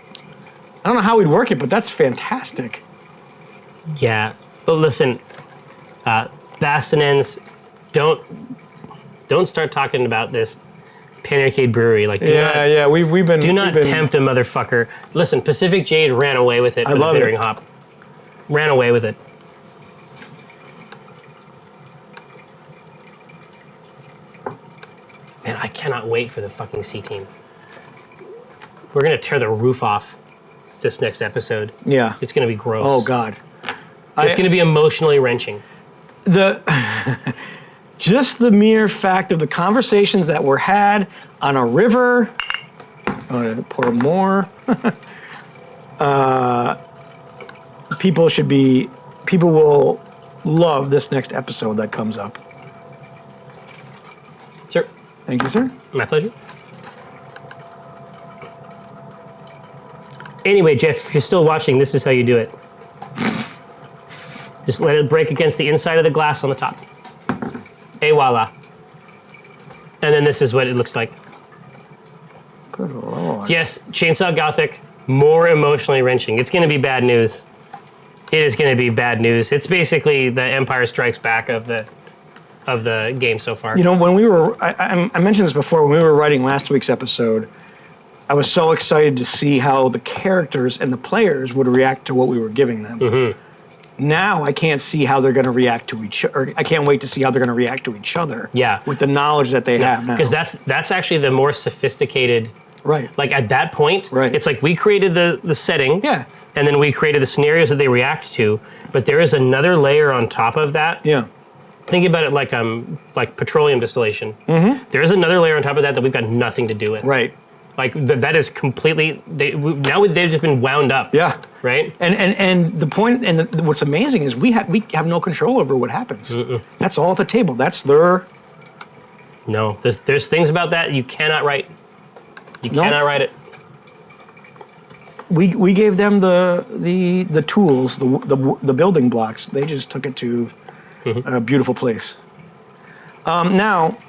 I don't know how we'd work it, but that's fantastic. Yeah. But listen, Bastinens, don't start talking about this Pan-Arcade Brewery. Like, we've been. Do not tempt a motherfucker. Listen, Pacific Jade ran away with it for the love bittering it. hop. Ran away with it. Man, I cannot wait for the fucking C team. We're gonna tear the roof off this next episode. Yeah. It's gonna be gross. Oh God. It's gonna be emotionally wrenching. Just the mere fact of the conversations that were had on a river, pour more. People will love this next episode that comes up. Sir, Thank you, sir. my pleasure. Anyway, Jeff, if you're still watching, this is how you do it. Just let it break against the inside of the glass on the top. Et voila. And then this is what it looks like. Good Lord. Yes, Chainsaw Gothic, more emotionally wrenching. It's going to be bad news. It is going to be bad news. It's basically the Empire Strikes Back of the game so far. You know, when we were, I mentioned this before, when we were writing last week's episode, I was so excited to see how the characters and the players would react to what we were giving them. Mm-hmm. Now I can't see how they're going to react to each other. I can't wait to see how they're going to react to each other. Yeah. With the knowledge that they have now. Because that's actually the more sophisticated. Right. Like at that point, Right. It's like we created the setting, Yeah. and then we created the scenarios that they react to, but there is another layer on top of that. Yeah. Think about it like petroleum distillation. Mm-hmm. There is another layer on top of that we've got nothing to do with. Right. Like that is completely. Now they've just been wound up. Yeah. Right. And the point and what's amazing is we have no control over what happens. That's all at the table. That's their. No, there's things about that you cannot write. You cannot write it. We gave them the tools, the building blocks. They just took it to a beautiful place. Now,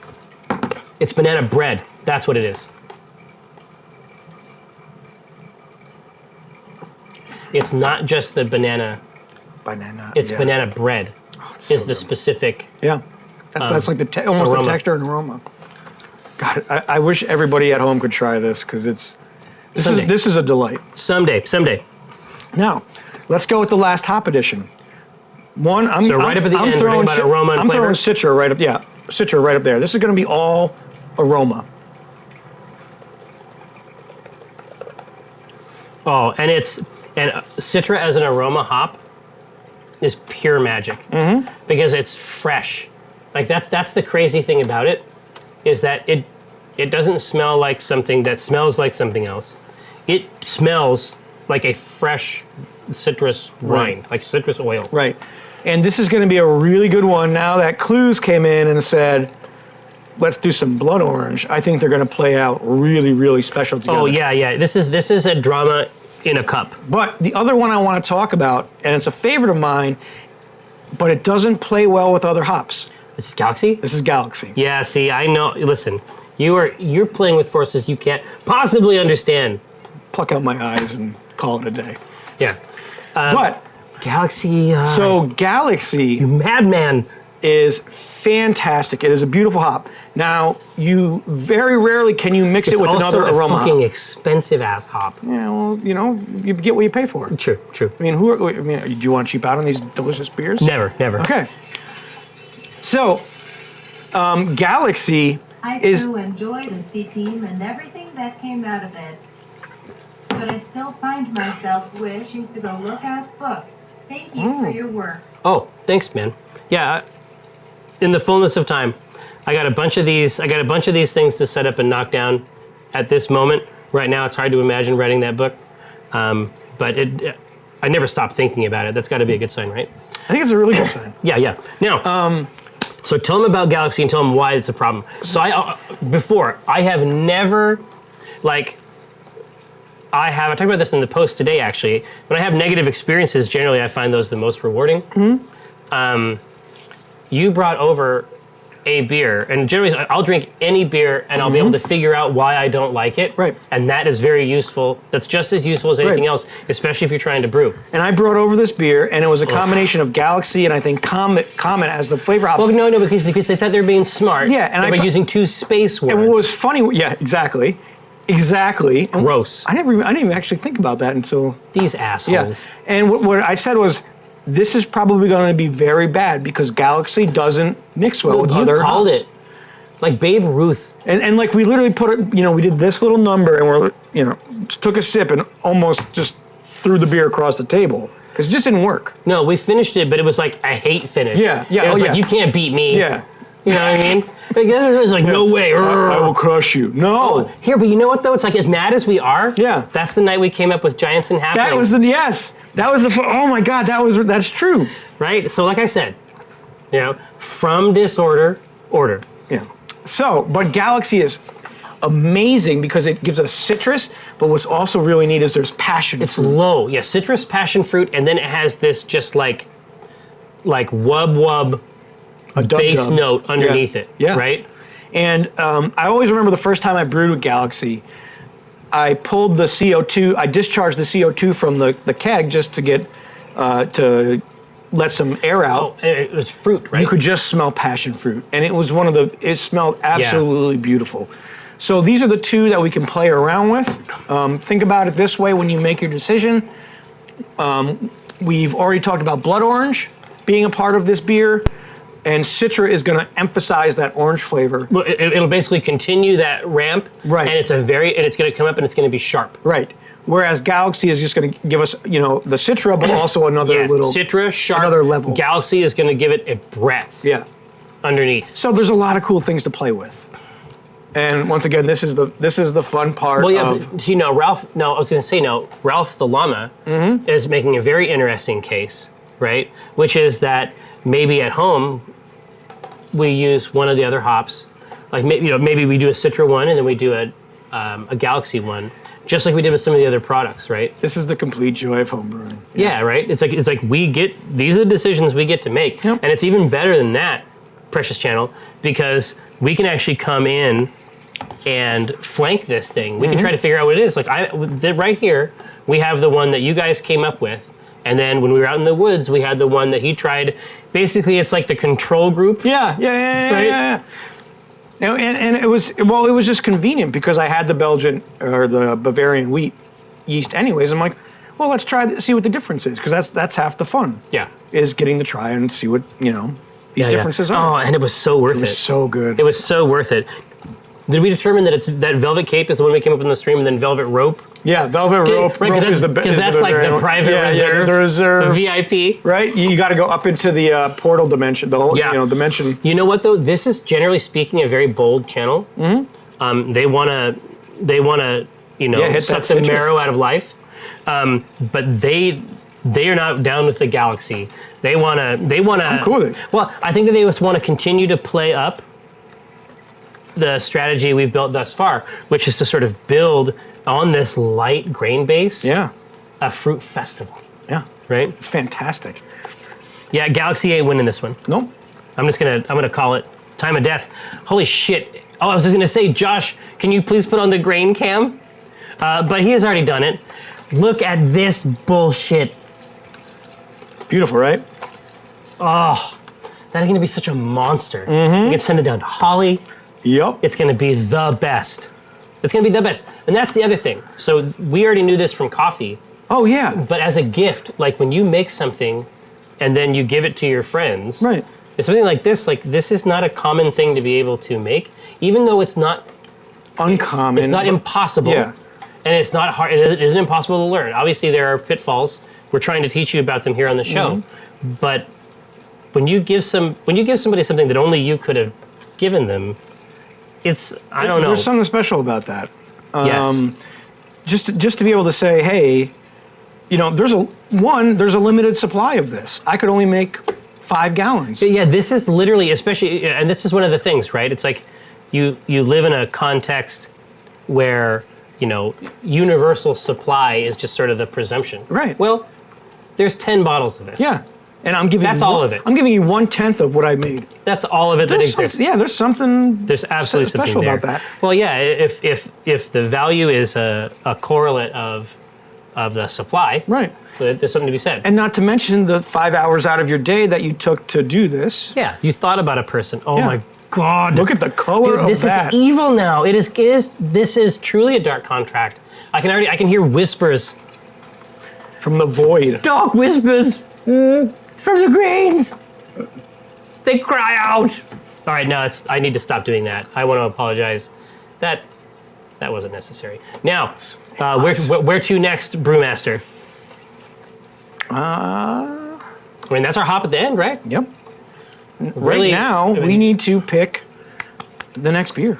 It's banana bread. That's what it is. It's not just the banana. banana. It's yeah. banana bread. Is the specific. Yeah, that's like almost aroma. the texture and aroma. God, I wish everybody at home could try this because Someday. this is a delight. Someday. Now, let's go with the last hop edition. Right up at the end, we're talking about aroma and I'm flavor? throwing Citra right up. Yeah, Citra right up there. This is going to be all aroma. Oh, and Citra as an aroma hop is pure magic because it's fresh. Like that's the crazy thing about it is that it doesn't smell like something that smells like something else. It smells like a fresh citrus rind, like citrus oil. Right. And this is going to be a really good one now that Clues came in and said, let's do some blood orange. I think they're going to play out really, really special together. Oh yeah. This is a drama in a cup. But the other one I want to talk about, and it's a favorite of mine, but it doesn't play well with other hops. This is Galaxy? This is Galaxy. Yeah, see, I know. Listen, you're playing with forces you can't possibly understand. Pluck out my eyes and call it a day. Yeah. But Galaxy. so Galaxy Madman. is fantastic. It is a beautiful hop. Now, you very rarely can you mix it with another also a aroma fucking hop. expensive ass hop. Yeah, well, you know, you get what you pay for. True. I mean, do you want to cheap out on these delicious beers? Never. Okay. So, Galaxy I is so enjoy the C team and everything that came out of it. But I still find myself wishing for the Lookout's book. Thank you for your work. Oh, thanks, man. Yeah. In the fullness of time, I got a bunch of these things to set up and knock down at this moment. Right now, it's hard to imagine writing that book. But I never stopped thinking about it. That's got to be a good sign, right? I think it's a really good sign. Yeah. Now, so tell them about Galaxy and tell them why it's a problem. So I have never, I talked about this in the post today, actually. When I have negative experiences, generally I find those the most rewarding. You brought over a beer, and generally I'll drink any beer and I'll be able to figure out why I don't like it. Right. And that is very useful. That's just as useful as anything else, especially if you're trying to brew. And I brought over this beer, and it was a combination of Galaxy and I think Comet as the flavor hops. Well, no, because they thought they were being smart. Yeah, and they were using two space words. And what was funny, yeah, exactly. And Gross. I didn't even actually think about that until These assholes. yeah. And what I said was, this is probably going to be very bad because Galaxy doesn't mix well with other You called hops. it. Like Babe Ruth. And like we literally put it, we did this little number and just took a sip and almost just threw the beer across the table because it just didn't work. No, we finished it, but it was like a hate finish. Yeah. It was like, you can't beat me. Yeah. You know what I mean? Like, it was like, no way. I will crush you. No. Here, but you know what though? It's like as mad as we are. Yeah. That's the night we came up with Giants and Halflings. That was yes. That was oh my God, that's true. Right? So like I said, from disorder, order. Yeah. So, but Galaxy is amazing because it gives us citrus, but what's also really neat is there's passion It's fruit. low. Yeah, citrus, passion fruit, and then it has this just like wub A dub bass dub. note underneath it. Yeah. Right? And I always remember the first time I brewed with Galaxy, I pulled the CO2, I discharged the CO2 from the keg just to get, to let some air out. Oh, it was fruit, right? You could just smell passion fruit. And it was it smelled absolutely beautiful. So these are the two that we can play around with. Think about it this way when you make your decision. We've already talked about blood orange being a part of this beer. And Citra is going to emphasize that orange flavor. Well, it'll basically continue that ramp, Right. And it's going to come up and it's going to be sharp. Right. Whereas Galaxy is just going to give us, the Citra, but also another little Citra, sharp, another level. Galaxy is going to give it a breadth. Yeah. Underneath. So there's a lot of cool things to play with. And once again, this is the fun part. Well, yeah, of, but, Ralph. No, I was going to say no. Ralph the llama is making a very interesting case, right? Which is that maybe at home we use one of the other hops, like maybe we do a Citra one and then we do a Galaxy one, just like we did with some of the other products, right? This is the complete joy of homebrewing. Yeah, right. It's like these are the decisions we get to make, Yep. and it's even better than that, Precious Channel, because we can actually come in and flank this thing. We can try to figure out what it is. Like right here, we have the one that you guys came up with. And then when we were out in the woods, we had the one that he tried. Basically, it's like the control group. Yeah. Right? Now, and it was just convenient because I had the Belgian or the Bavarian wheat yeast anyways. I'm like, well, let's see what the difference is because that's half the fun. Yeah. Is getting to try and see what these differences are. Oh, and it was so worth it. It was so good. It was so worth it. Did we determine that Velvet Cape is the one we came up in the stream, and then Velvet Rope? Yeah, Velvet Rope. Right, Rope is the because that's like the private reserve, yeah, the reserve, VIP. Right, you got to go up into the portal dimension, the whole dimension. You know what though? This is generally speaking a very bold channel. Mm-hmm. They wanna hit suck that the citrus. marrow out of life. But they are not down with the galaxy. They wanna. I'm cool with it. Well, I think that they just want to continue to play up the strategy we've built thus far, which is to sort of build on this light grain base. Yeah. A fruit festival, Yeah. right? It's fantastic. Yeah, Galaxy ain't winning this one. Nope. I'm gonna call it time of death. Holy shit! Oh, I was just gonna say, Josh, can you please put on the grain cam? But he has already done it. Look at this bullshit. Beautiful, right? Oh, that is gonna be such a monster. You can send it down to Holly. Yep. It's gonna be the best. It's gonna be the best. And that's the other thing. So we already knew this from coffee, Oh, yeah. but as a gift, like when you make something and then you give it to your friends, Right. it's something like this is not a common thing to be able to make, even though it's not Uncommon. It's not but- impossible, Yeah. and it's not hard. It isn't impossible to learn. Obviously, there are pitfalls. We're trying to teach you about them here on the show, but when you give somebody something that only you could have given them, it's I don't know. There's something special about that. Yes. Just to be able to say, hey, there's a limited supply of this. I could only make 5 gallons. Yeah, this is literally, especially, and this is one of the things, right? It's like you live in a context where universal supply is just sort of the presumption. Right. Well, there's 10 bottles of this. Yeah. And I'm giving That's you all of it. I'm giving you 1/10 of what I made. That's all of it that exists. There's something There's absolutely special something there. about that. Well, yeah, if the value is a correlate of the supply, Right. there's something to be said. And not to mention the 5 hours out of your day that you took to do this. yeah, you thought about a person. Oh Yeah. my God! Look at the color Dude, of this that. is evil now. It is. This is truly a dark contract. I can hear whispers. From the void. Dark whispers from the grains. They cry out. All right, now I need to stop doing that. I want to apologize. That wasn't necessary. Now, where to next, Brewmaster? I mean, that's our hop at the end, right? Yep. Really, Right now, we need to pick the next beer.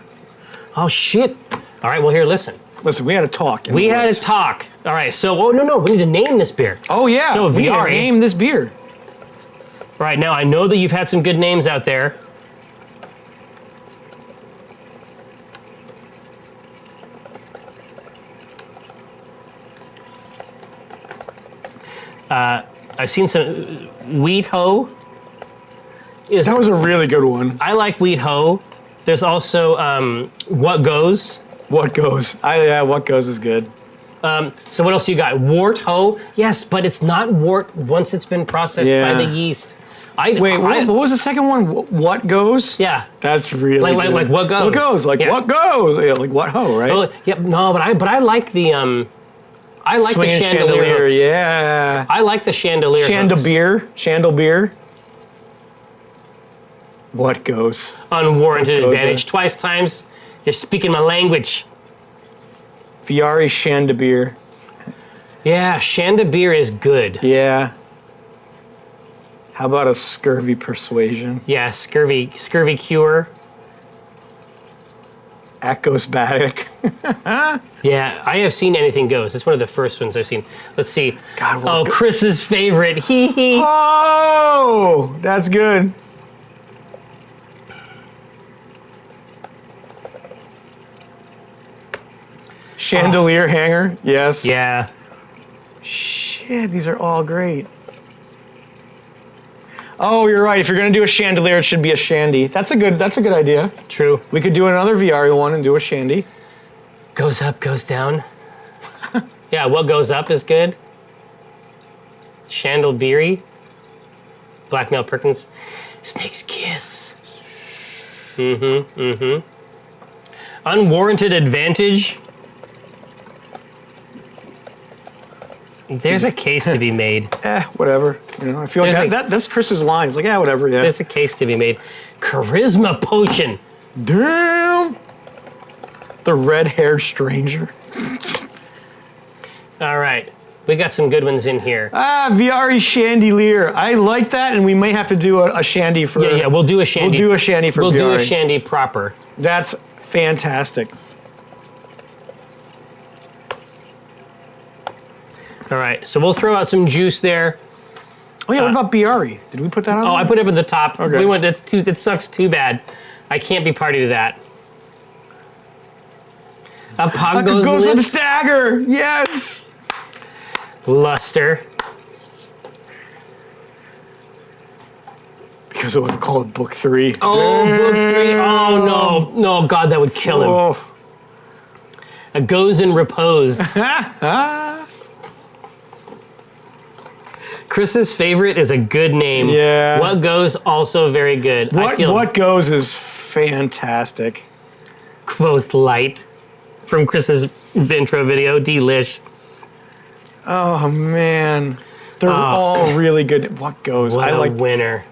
Oh shit! All right, well here, listen. Listen, we had a talk. in We the had a woods. talk. All right, so no, we need to name this beer. Oh yeah. So we VR. named this beer. All right, now I know that you've had some good names out there. I've seen some Wheat Ho. That was a really good one. I like Wheat Ho. There's also What Goes. What goes? What goes is good. So what else you got? Wort Ho. Yes, but it's not wort once it's been processed Yeah. by the yeast. Wait, what was the second one? What goes? Yeah. That's really Like good. what goes? What goes? Like Yeah. what goes? Yeah, like what ho, right? Oh, yep. No, but I like the Swinging chandelier. Hooks. Yeah. I like the chandelier. hooks. Chandelier. What goes? Unwarranted What goes advantage. there? Twice times. You're speaking my language. Viari Chandelier. Yeah, chandelier is good. Yeah. How about a scurvy persuasion? Yeah, scurvy cure. Acosbatic. Yeah, I have seen Anything Goes. It's one of the first ones I've seen. Let's see. God, what oh, go- Chris's favorite. Hee hee. Oh, that's good. Chandelier hanger. Yes. Yeah. Shit, these are all great. Oh, you're right. If you're gonna do a chandelier, it should be a shandy. That's a good idea. True. We could do another VR one and do a shandy. Goes up, goes down. Yeah, what goes up is good. Chandelier. Blackmail Perkins. Snake's Kiss. Unwarranted advantage. There's a case to be made. Whatever. I feel like There's that's Chris's line. It's like, whatever. Yeah. There's a case to be made. Charisma Potion. Damn. The red-haired stranger. All right. We got some good ones in here. Viari Chandelier. I like that, and we may have to do a shandy for. Yeah, we'll do a shandy. We'll do a shandy for We'll do a Viari. shandy proper. That's fantastic. All right, so we'll throw out some juice there. Oh yeah, what about Biari? Did we put that on? Oh, I put it up at the top. Okay. We went. That sucks too bad. I can't be party to that. A pot goes some lips. stagger. Yes. Luster. Because we'll call it book 3. Oh, book 3. Oh no, no, God, that would kill him. Oh. A goes in repose. Chris's favorite is a good name. Yeah. What goes also very good. What goes is fantastic. Quoth light from Chris's intro video. Delish. Oh man, they're all really good. What goes? What I a like. winner.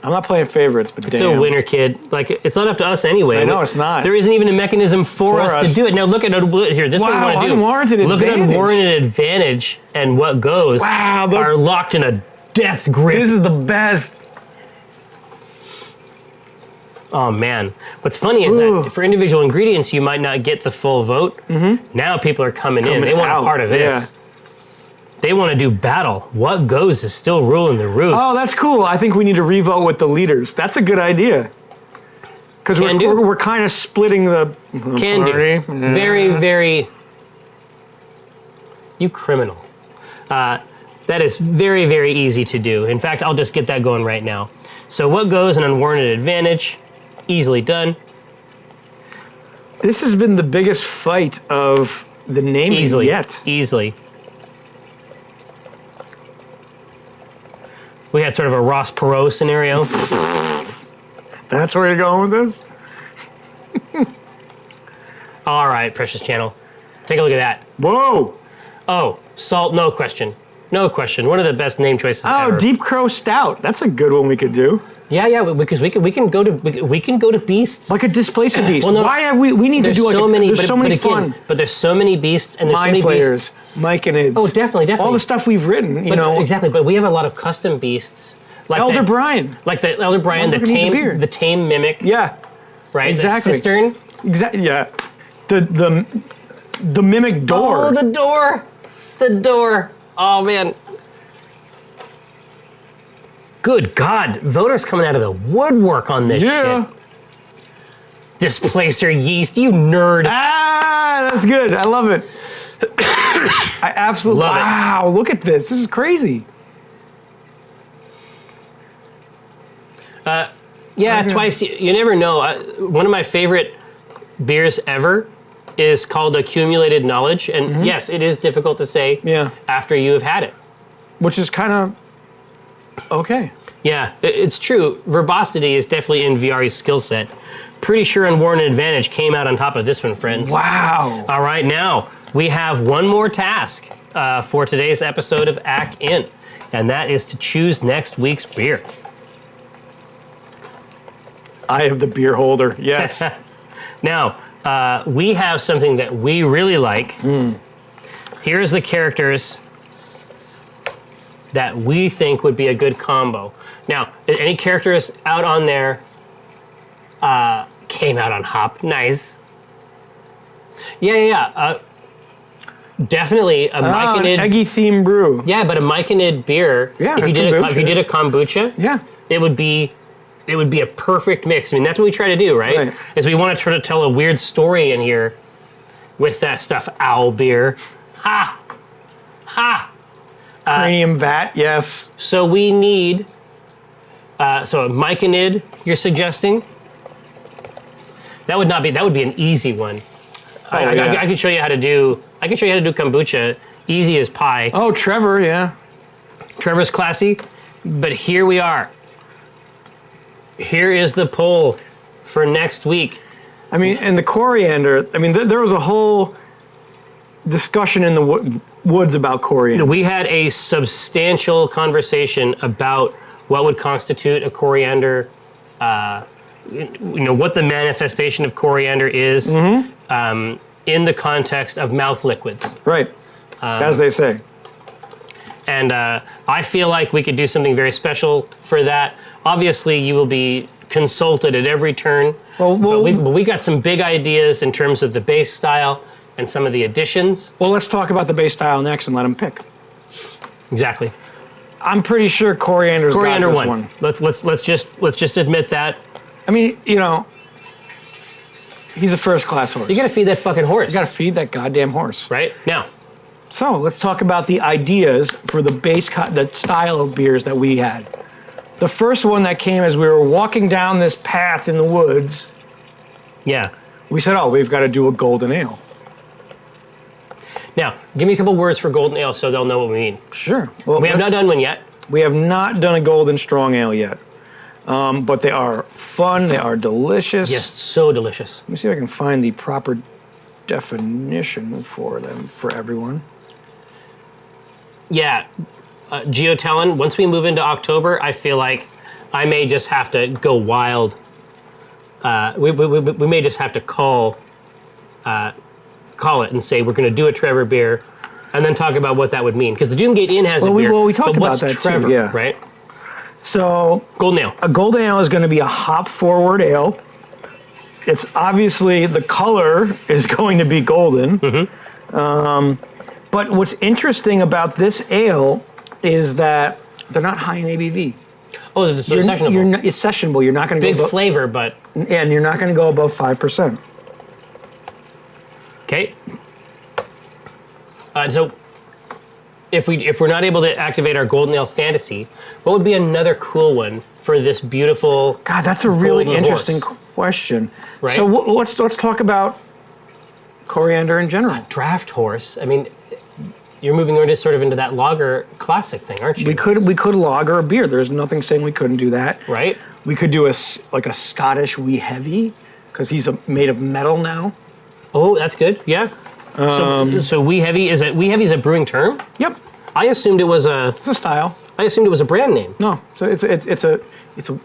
I'm not playing favorites, but It's damn. a winner, kid. Like, it's not up to us anyway. I know it's not. There isn't even a mechanism for us to do it. Now look at here. This is what we Wow, want to do. Unwarranted Look at advantage. Unwarranted Advantage and What Goes Wow, look. are locked in a death grip. This is the best. Oh man, what's funny is Ooh. that for individual ingredients, you might not get the full vote. Now people are coming in. They want out, a part of this. yeah. They want to do battle. What Goes is still ruling the roost. Oh, that's cool. I think we need to revote with the leaders. That's a good idea. Because Can do. we're kind of splitting the Can do. party. Very, very. You criminal. That is very, very easy to do. In fact, I'll just get that going right now. So What Goes, an Unwarranted Advantage. Easily done. This has been the biggest fight of the naming Easily. yet. Easily. We had sort of a Ross Perot scenario. That's where you're going with this? All right, Precious Channel. Take a look at that. Whoa! Oh, salt, no question. No question. One of the best name choices Oh, ever. Deep Crow Stout. That's a good one we could do. Yeah, because we can go to beasts. Like a displacer beast. Well, no, Why have we need to there's do like so many, there's but, so many but again, fun but there's so many beasts and there's so mind many flayers, beasts. Myconids. Oh, definitely. All the stuff we've written, you But know. exactly, but we have a lot of custom beasts. Like Elder that- Brian. Like the Elder Brian, Motherfucker needs a beer. the tame mimic, Yeah, right? exactly. The cistern. exactly. Yeah, the mimic door. Oh, the door. Oh man. Good God, voters coming out of the woodwork on this yeah. shit. Displacer yeast, you nerd. Ah, that's good. I love it. I absolutely Love it. wow. Look at this. This is crazy. Yeah, twice. You never know. One of my favorite beers ever is called Accumulated Knowledge. And yes, it is difficult to say Yeah. after you have had it. Which is kind of okay. Yeah, it's true. Verbosity is definitely in VR's skill set. Pretty sure Unwarranted Advantage came out on top of this one, friends. Wow. All right, now we have one more task for today's episode of Act In, and that is to choose next week's beer. I have the beer holder. Yes. Now, we have something that we really like. Here's the characters that we think would be a good combo. Now, any characters out on there came out on hop. Nice. Yeah. Definitely a Myconid. Eggy themed brew. Yeah, but a Myconid beer. Yeah, if you kombucha. did a kombucha, Yeah. it would be a perfect mix. I mean, that's what we try to do, right? Right. Is we want to try to tell a weird story in here with that stuff. Owl beer. Ha! Cranium vat. Yes. So we need. So a Myconid, you're suggesting? That would not be. That would be an easy one. I could show you how to do. I can show you how to do kombucha. Easy as pie. Oh, Trevor. Yeah. Trevor's classy, but here we are. Here is the poll for next week. I mean, and the coriander. I mean, there was a whole discussion in the woods about coriander. We had a substantial conversation about what would constitute a coriander, what the manifestation of coriander is in the context of mouth liquids. Right. As they say. And I feel like we could do something very special for that. Obviously, you will be consulted at every turn. Well, but we got some big ideas in terms of the base style and some of the additions. Well, let's talk about the base style next and let them pick. Exactly. I'm pretty sure Coriander's Coriander got this won. one. Let's just admit that. I mean, he's a first-class horse. You got to feed that fucking horse. You got to feed that goddamn horse. right now. So let's talk about the ideas for the the style of beers that we had. The first one that came as we were walking down this path in the woods, Yeah. we said, oh, we've got to do a golden ale. Now, give me a couple words for golden ale so they'll know what we mean. Sure. Well, We have not done one yet. we have not done a golden strong ale yet. But they are fun, they are delicious. Yes, so delicious. Let me see if I can find the proper definition for them, for everyone. Yeah. Geotelin, once we move into October, I feel like I may just have to go wild. We may just have to call it and say we're going to do a Trevor beer and then talk about what that would mean. Because the Doomgate Inn has a beer. we talked but about what's that too, Trevor, yeah. right? So Golden ale. a golden ale is going to be a hop-forward ale. It's obviously, the color is going to be golden. But what's interesting about this ale is that they're not high in ABV. Oh, it's sessionable. It's sessionable. You're not going to Big go above, flavor, but and you're not going to go above 5%. okay. So if we're not able to activate our golden ale fantasy, what would be another cool one for this beautiful? God, that's a really golden interesting horse? question. Right? So let's talk about Coriander in general. Draft horse. I mean, you're moving into that lager classic thing, aren't you? We could lager a beer. There's nothing saying we couldn't do that. Right? We could do a Scottish wee heavy because he's made of metal now. Oh, that's good. Yeah. So wee heavy is a brewing term? Yep, I assumed it was a it's a style. brand name. No, so it's a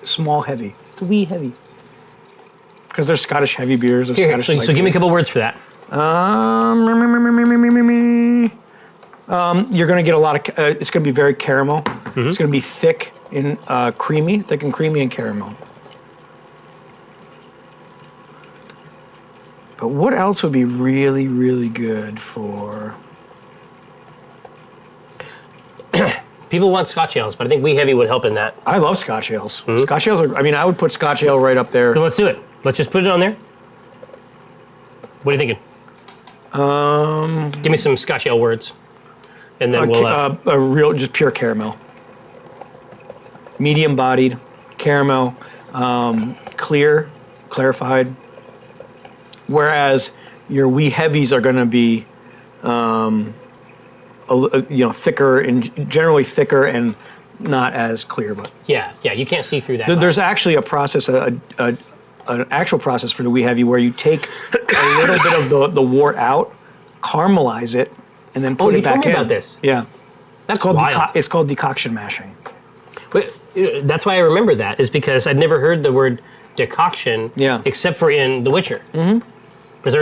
small heavy. It's a wee heavy. Because there's Scottish heavy beers. Or Here, Scottish so light give me a beers. couple words for that. You're going to get a lot of. It's going to be very caramel. It's going to be thick and creamy, and caramel. But what else would be really, really good for? People want Scotch ales, but I think wee heavy would help in that. I love Scotch ales. Scotch ales I would put Scotch ale right up there. So let's do it. Let's just put it on there. What are you thinking? Give me some Scotch ale words, and then we'll. A real, just pure caramel. Medium bodied, caramel, clarified. Whereas your wee heavies are going to be, thicker and generally thicker and not as clear. But yeah, you can't see through that. there's actually a process, an actual process for the wee heavy where you take a little bit of the wort out, caramelize it, and then put it back in. Oh, you told me about this. Yeah. That's wild. It's called decoction mashing. But, that's why I remember that, is because I'd never heard the word decoction except for in The Witcher. Mm-hmm. Because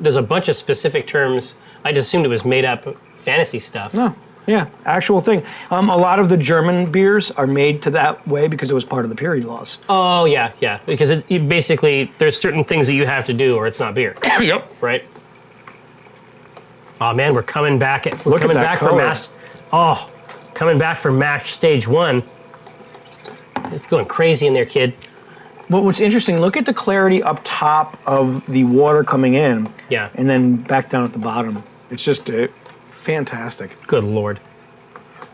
there's a bunch of specific terms. I just assumed it was made up fantasy stuff. No, yeah, actual thing. A lot of the German beers are made to that way because it was part of the purity laws. Oh, yeah. Because you basically, there's certain things that you have to do or it's not beer. Yep. Right? Oh, man, we're coming back. Look at that color. Coming back for mash stage 1. It's going crazy in there, kid. But what's interesting, look at the clarity up top of the water coming in. Yeah. And then back down at the bottom. It's just fantastic. Good Lord.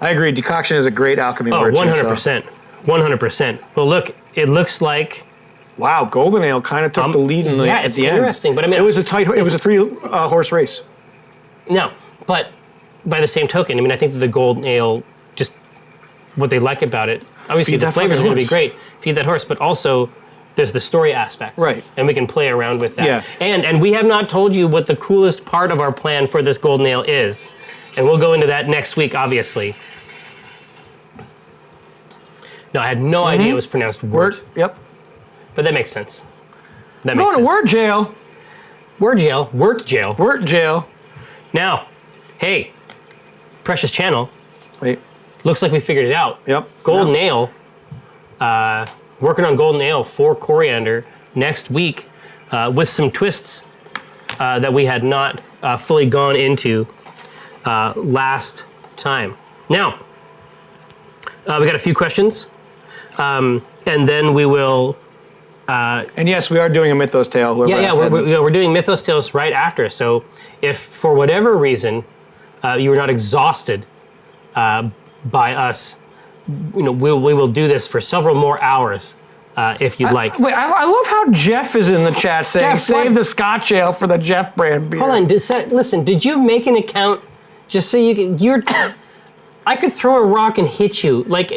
I agree. Decoction is a great alchemy. Oh, word, 100%. 100%. Well, look, it looks like. Wow, Golden Ale kind of took the lead at the end. Yeah, it's interesting, but I mean, it was a 3-horse race. No, but by the same token, I mean, I think that the Golden Ale, just what they like about it, obviously the flavor is going to be great. Feed that horse, but also there's the story aspect. Right. And we can play around with that. Yeah. And we have not told you what the coolest part of our plan for this Golden Ale is. And we'll go into that next week, obviously. No, I had no idea it was pronounced wort. Yep. But that makes sense. That Going makes to sense. word jail. Word jail. Wort jail. Wort jail. Now, hey, Precious Channel, Wait. looks like we figured it out. Yep. Golden Ale, working on Golden Ale for Coriander next week with some twists that we had not fully gone into last time. Now, we got a few questions, and then we will. And yes, we are doing a Mythos tale. We're doing Mythos tales right after. So, if for whatever reason you were not exhausted by us, we will do this for several more hours if you'd like. Wait, I love how Jeff is in the chat saying, Jeff, save what? the Scotch Ale for the Jeff brand beer. Hold on, listen, did you make an account just so you can, I could throw a rock and hit you, like,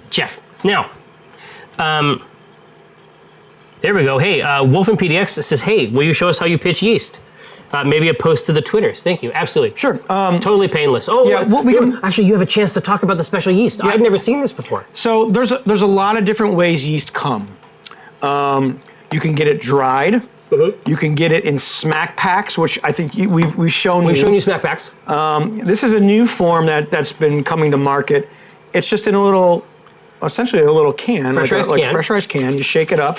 Jeff. Now, there we go. Hey, Wolf and PDX says, hey, will you show us how you pitch yeast? Maybe a post to the Twitters. Thank you. Absolutely. Sure. Totally painless. Oh, yeah, actually, you have a chance to talk about the special yeast. Yeah. I've never seen this before. So there's a lot of different ways yeast come. You can get it dried. Mm-hmm. You can get it in smack packs, which I think we've shown you. We've shown you smack packs. This is a new form that's been coming to market. It's just in essentially a little can. Pressurized can. Like a pressurized can. You shake it up.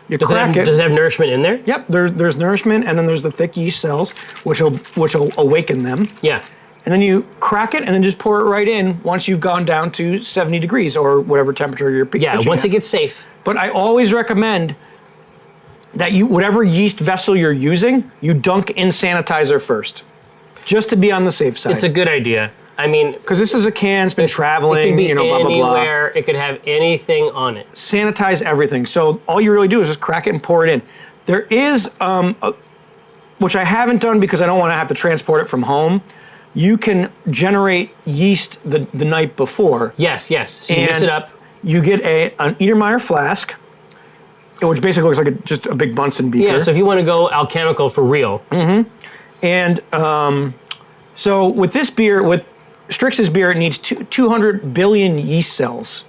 You does crack it. Does it have nourishment in there? Yep, there's nourishment, and then there's the thick yeast cells, which will awaken them. Yeah. And then you crack it, and then just pour it right in once you've gone down to 70 degrees or whatever temperature you're pitching. Yeah, once it gets safe. But I always recommend that whatever yeast vessel you're using, you dunk in sanitizer first, just to be on the safe side. It's a good idea. I mean, because this is a can, it's been traveling, it can be blah, blah, blah. anywhere. It could have anything on it. Sanitize everything. So all you really do is just crack it and pour it in. There is, which I haven't done because I don't want to have to transport it from home. You can generate yeast the night before. Yes. So you mix it up. You get an Eatermeyer flask, which basically looks like just a big Bunsen beaker. Yeah, so if you want to go alchemical for real. Mm-hmm. And so with this beer, with Strix's beer, it needs 200 billion yeast cells.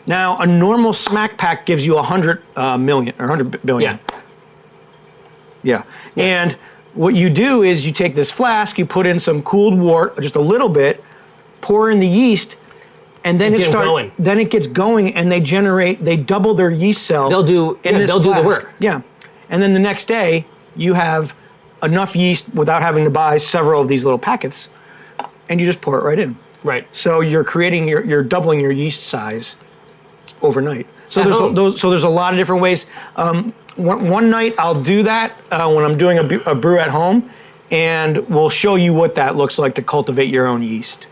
Now, a normal smack pack gives you 100 million, or 100 billion. Yeah. And what you do is you take this flask, you put in some cooled wort, just a little bit, pour in the yeast, and then then it gets going, and they double their yeast cell. They'll do the work. Yeah. And then the next day, you have enough yeast without having to buy several of these little packets, and you just pour it right in. Right. So you're you're doubling your yeast size overnight. So there's a lot of different ways. One night I'll do that when I'm doing a brew at home, and we'll show you what that looks like to cultivate your own yeast.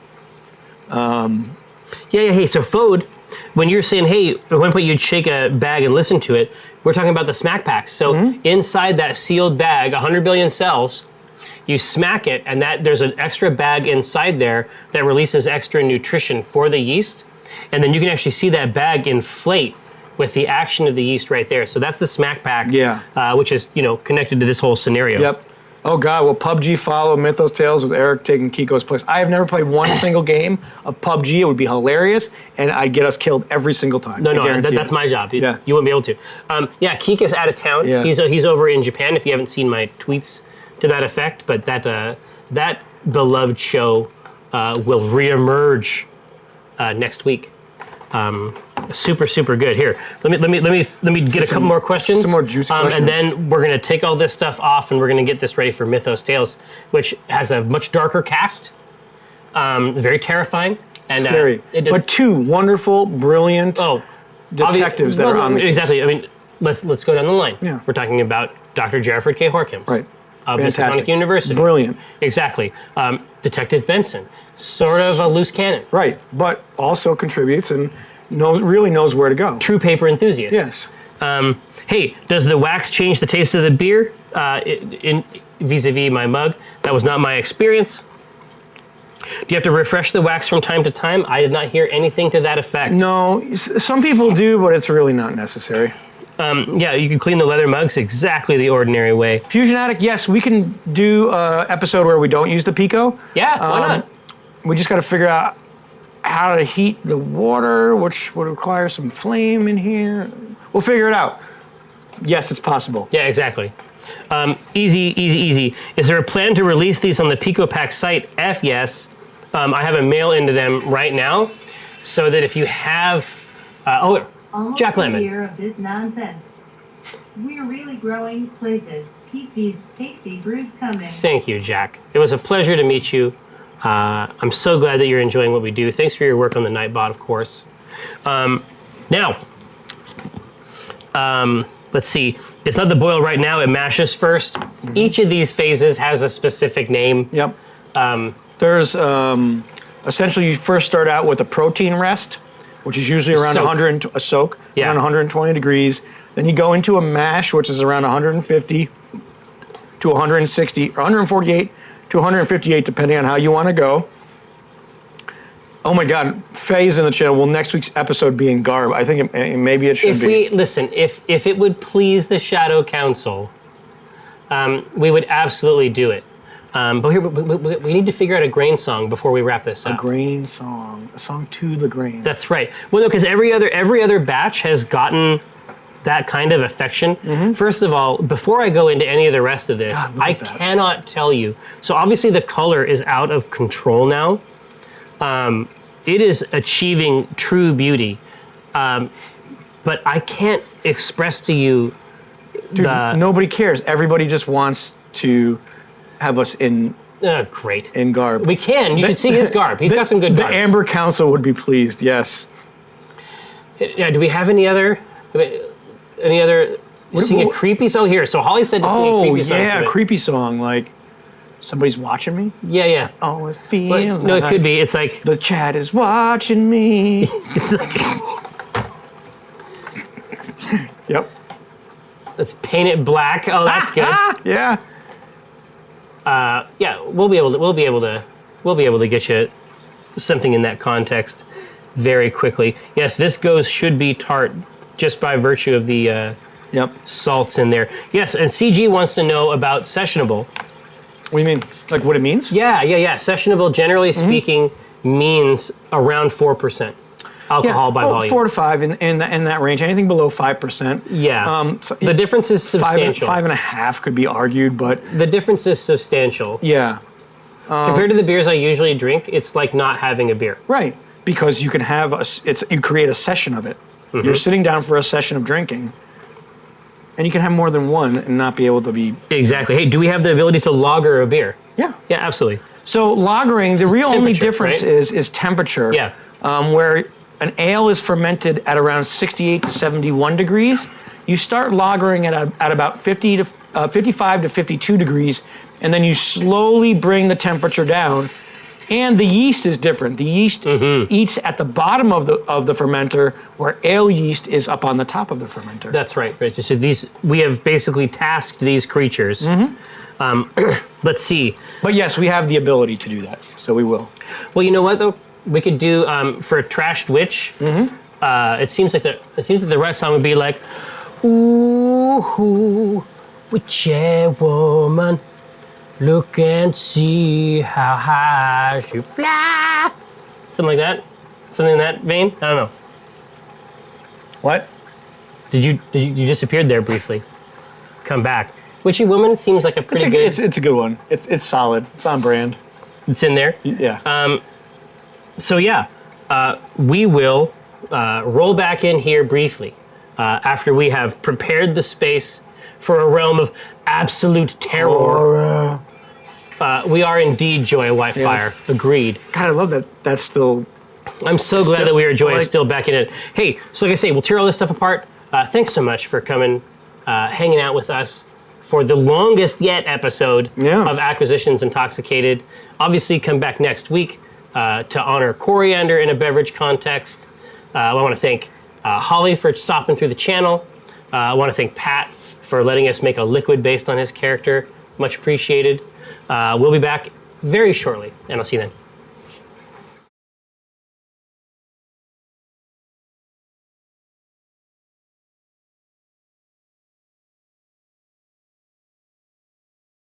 Hey, so FOD, when you're saying, hey, at one point you'd shake a bag and listen to it, we're talking about the smack packs. So inside that sealed bag, 100 billion cells, you smack it, and there's an extra bag inside there that releases extra nutrition for the yeast, and then you can actually see that bag inflate with the action of the yeast right there. So that's the smack pack, which is connected to this whole scenario. Yep. Oh God, will PUBG follow Mythos Tales with Eric taking Kiko's place? I have never played one single game of PUBG. It would be hilarious, and I'd get us killed every single time. No, that's my job. You wouldn't be able to. Kika's out of town. Yeah. He's over in Japan, if you haven't seen my tweets to that effect, but that beloved show will reemerge next week. Super good. Here, let me get a couple more questions. Some more juicy questions. And then we're gonna take all this stuff off, and we're gonna get this ready for Mythos Tales, which has a much darker cast. Very terrifying and scary. But two wonderful, brilliant detectives that are on the case. Exactly. I mean, let's go down the line. Yeah. We're talking about Dr. Jeffrey K. Horkins. Right. Of Miskatonic University. Brilliant. Exactly. Detective Benson, sort of a loose cannon. Right, but also contributes and really knows where to go. True paper enthusiast. Yes. Hey, does the wax change the taste of the beer? Vis-a-vis my mug, that was not my experience. Do you have to refresh the wax from time to time? I did not hear anything to that effect. No, some people do, but it's really not necessary. You can clean the leather mugs exactly the ordinary way. Fusion Addict, yes, we can do an episode where we don't use the Pico. Yeah, why not? We just got to figure out how to heat the water, which would require some flame in here. We'll figure it out. Yes, it's possible. Yeah, exactly. Easy. Is there a plan to release these on the PicoPack site? Yes. I have a mail into them right now, so that if you have... Almost Jack a Lemmon. year of this nonsense. We're really growing places. Keep these tasty brews coming. Thank you, Jack. It was a pleasure to meet you. I'm so glad that you're enjoying what we do. Thanks for your work on the Nightbot, of course. Now, let's see. It's not the boil right now. It mashes first. Mm-hmm. Each of these phases has a specific name. Yep. There's essentially, you first start out with a protein rest, which is usually around Soak. 100, a soak, Yeah. around 120 degrees. Then you go into a mash, which is around 150 to 160, or 148 to 158, depending on how you want to go. Oh my God, Faye's in the channel. Will next week's episode be in garb? I think maybe it should be. If it would please the Shadow Council, we would absolutely do it. But here, we need to figure out a grain song before we wrap this up. A grain song, a song to the grain. That's right. Well, no, because every other batch has gotten that kind of affection. Mm-hmm. First of all, before I go into any of the rest of this, God, I cannot tell you. So obviously the color is out of control now. It is achieving true beauty. But I can't express to you Dude, nobody cares. Everybody just wants to have us in great. in garb. We can. You should see his garb. He's got some good garb. The Amber Council would be pleased, yes. Yeah, do we have any other... Sing a creepy song here. So Holly said to sing a creepy song. Yeah, a creepy song, like somebody's watching me. Yeah. Always feel No, it could be. It's like... The chat is watching me. It's like... Yep. Let's paint it black. Oh, that's good. Yeah. Yeah, we'll be able to get you something in that context very quickly. Yes, this should be tart just by virtue of the salts in there. Yes, and CG wants to know about sessionable. What do you mean? Like what it means? Yeah. Sessionable, generally speaking, means around 4% alcohol by volume. 4 to 5 in that range. Anything below 5%. Yeah. The difference is substantial. 5.5 could be argued, but the difference is substantial. yeah. Compared to the beers I usually drink, it's like not having a beer. Right, because you can have you create a session of it. Mm-hmm. You're sitting down for a session of drinking, and you can have more than one and not be able to be... Exactly. Hey, do we have the ability to lager a beer? Yeah. Yeah, absolutely. So lagering, the real only difference right? is temperature. Yeah. Where an ale is fermented at around 68 to 71 degrees, you start lagering at about 55 to 52 degrees, and then you slowly bring the temperature down. And the yeast is different. The yeast eats at the bottom of the fermenter, where ale yeast is up on the top of the fermenter. That's right, Rich. So we have basically tasked these creatures. Let's see. But yes, we have the ability to do that, so we will. Well, you know what though? We could do for Trashed Witch. It seems like the right song would be like, "Ooh, witchy woman. Look and see how high she fly." Something like that? Something in that vein? I don't know. What? Did you disappeared there briefly? Come back. Witchy Woman seems like a pretty good... It's a good one. It's solid. It's on brand. It's in there? Yeah. So yeah, we will roll back in here briefly after we have prepared the space for a realm of absolute terror. We are indeed Joy Whitefire. Yeah. Agreed. God, I love that. That's still... I'm so glad that we are Joy still back in it. Hey, so like I say, we'll tear all this stuff apart. Thanks so much for coming, hanging out with us for the longest yet episode of Acquisitions Intoxicated. Obviously, come back next week to honor Coriander in a beverage context. I want to thank Holly for stopping through the channel. I want to thank Pat for letting us make a liquid based on his character. Much appreciated. We'll be back very shortly, and I'll see you then.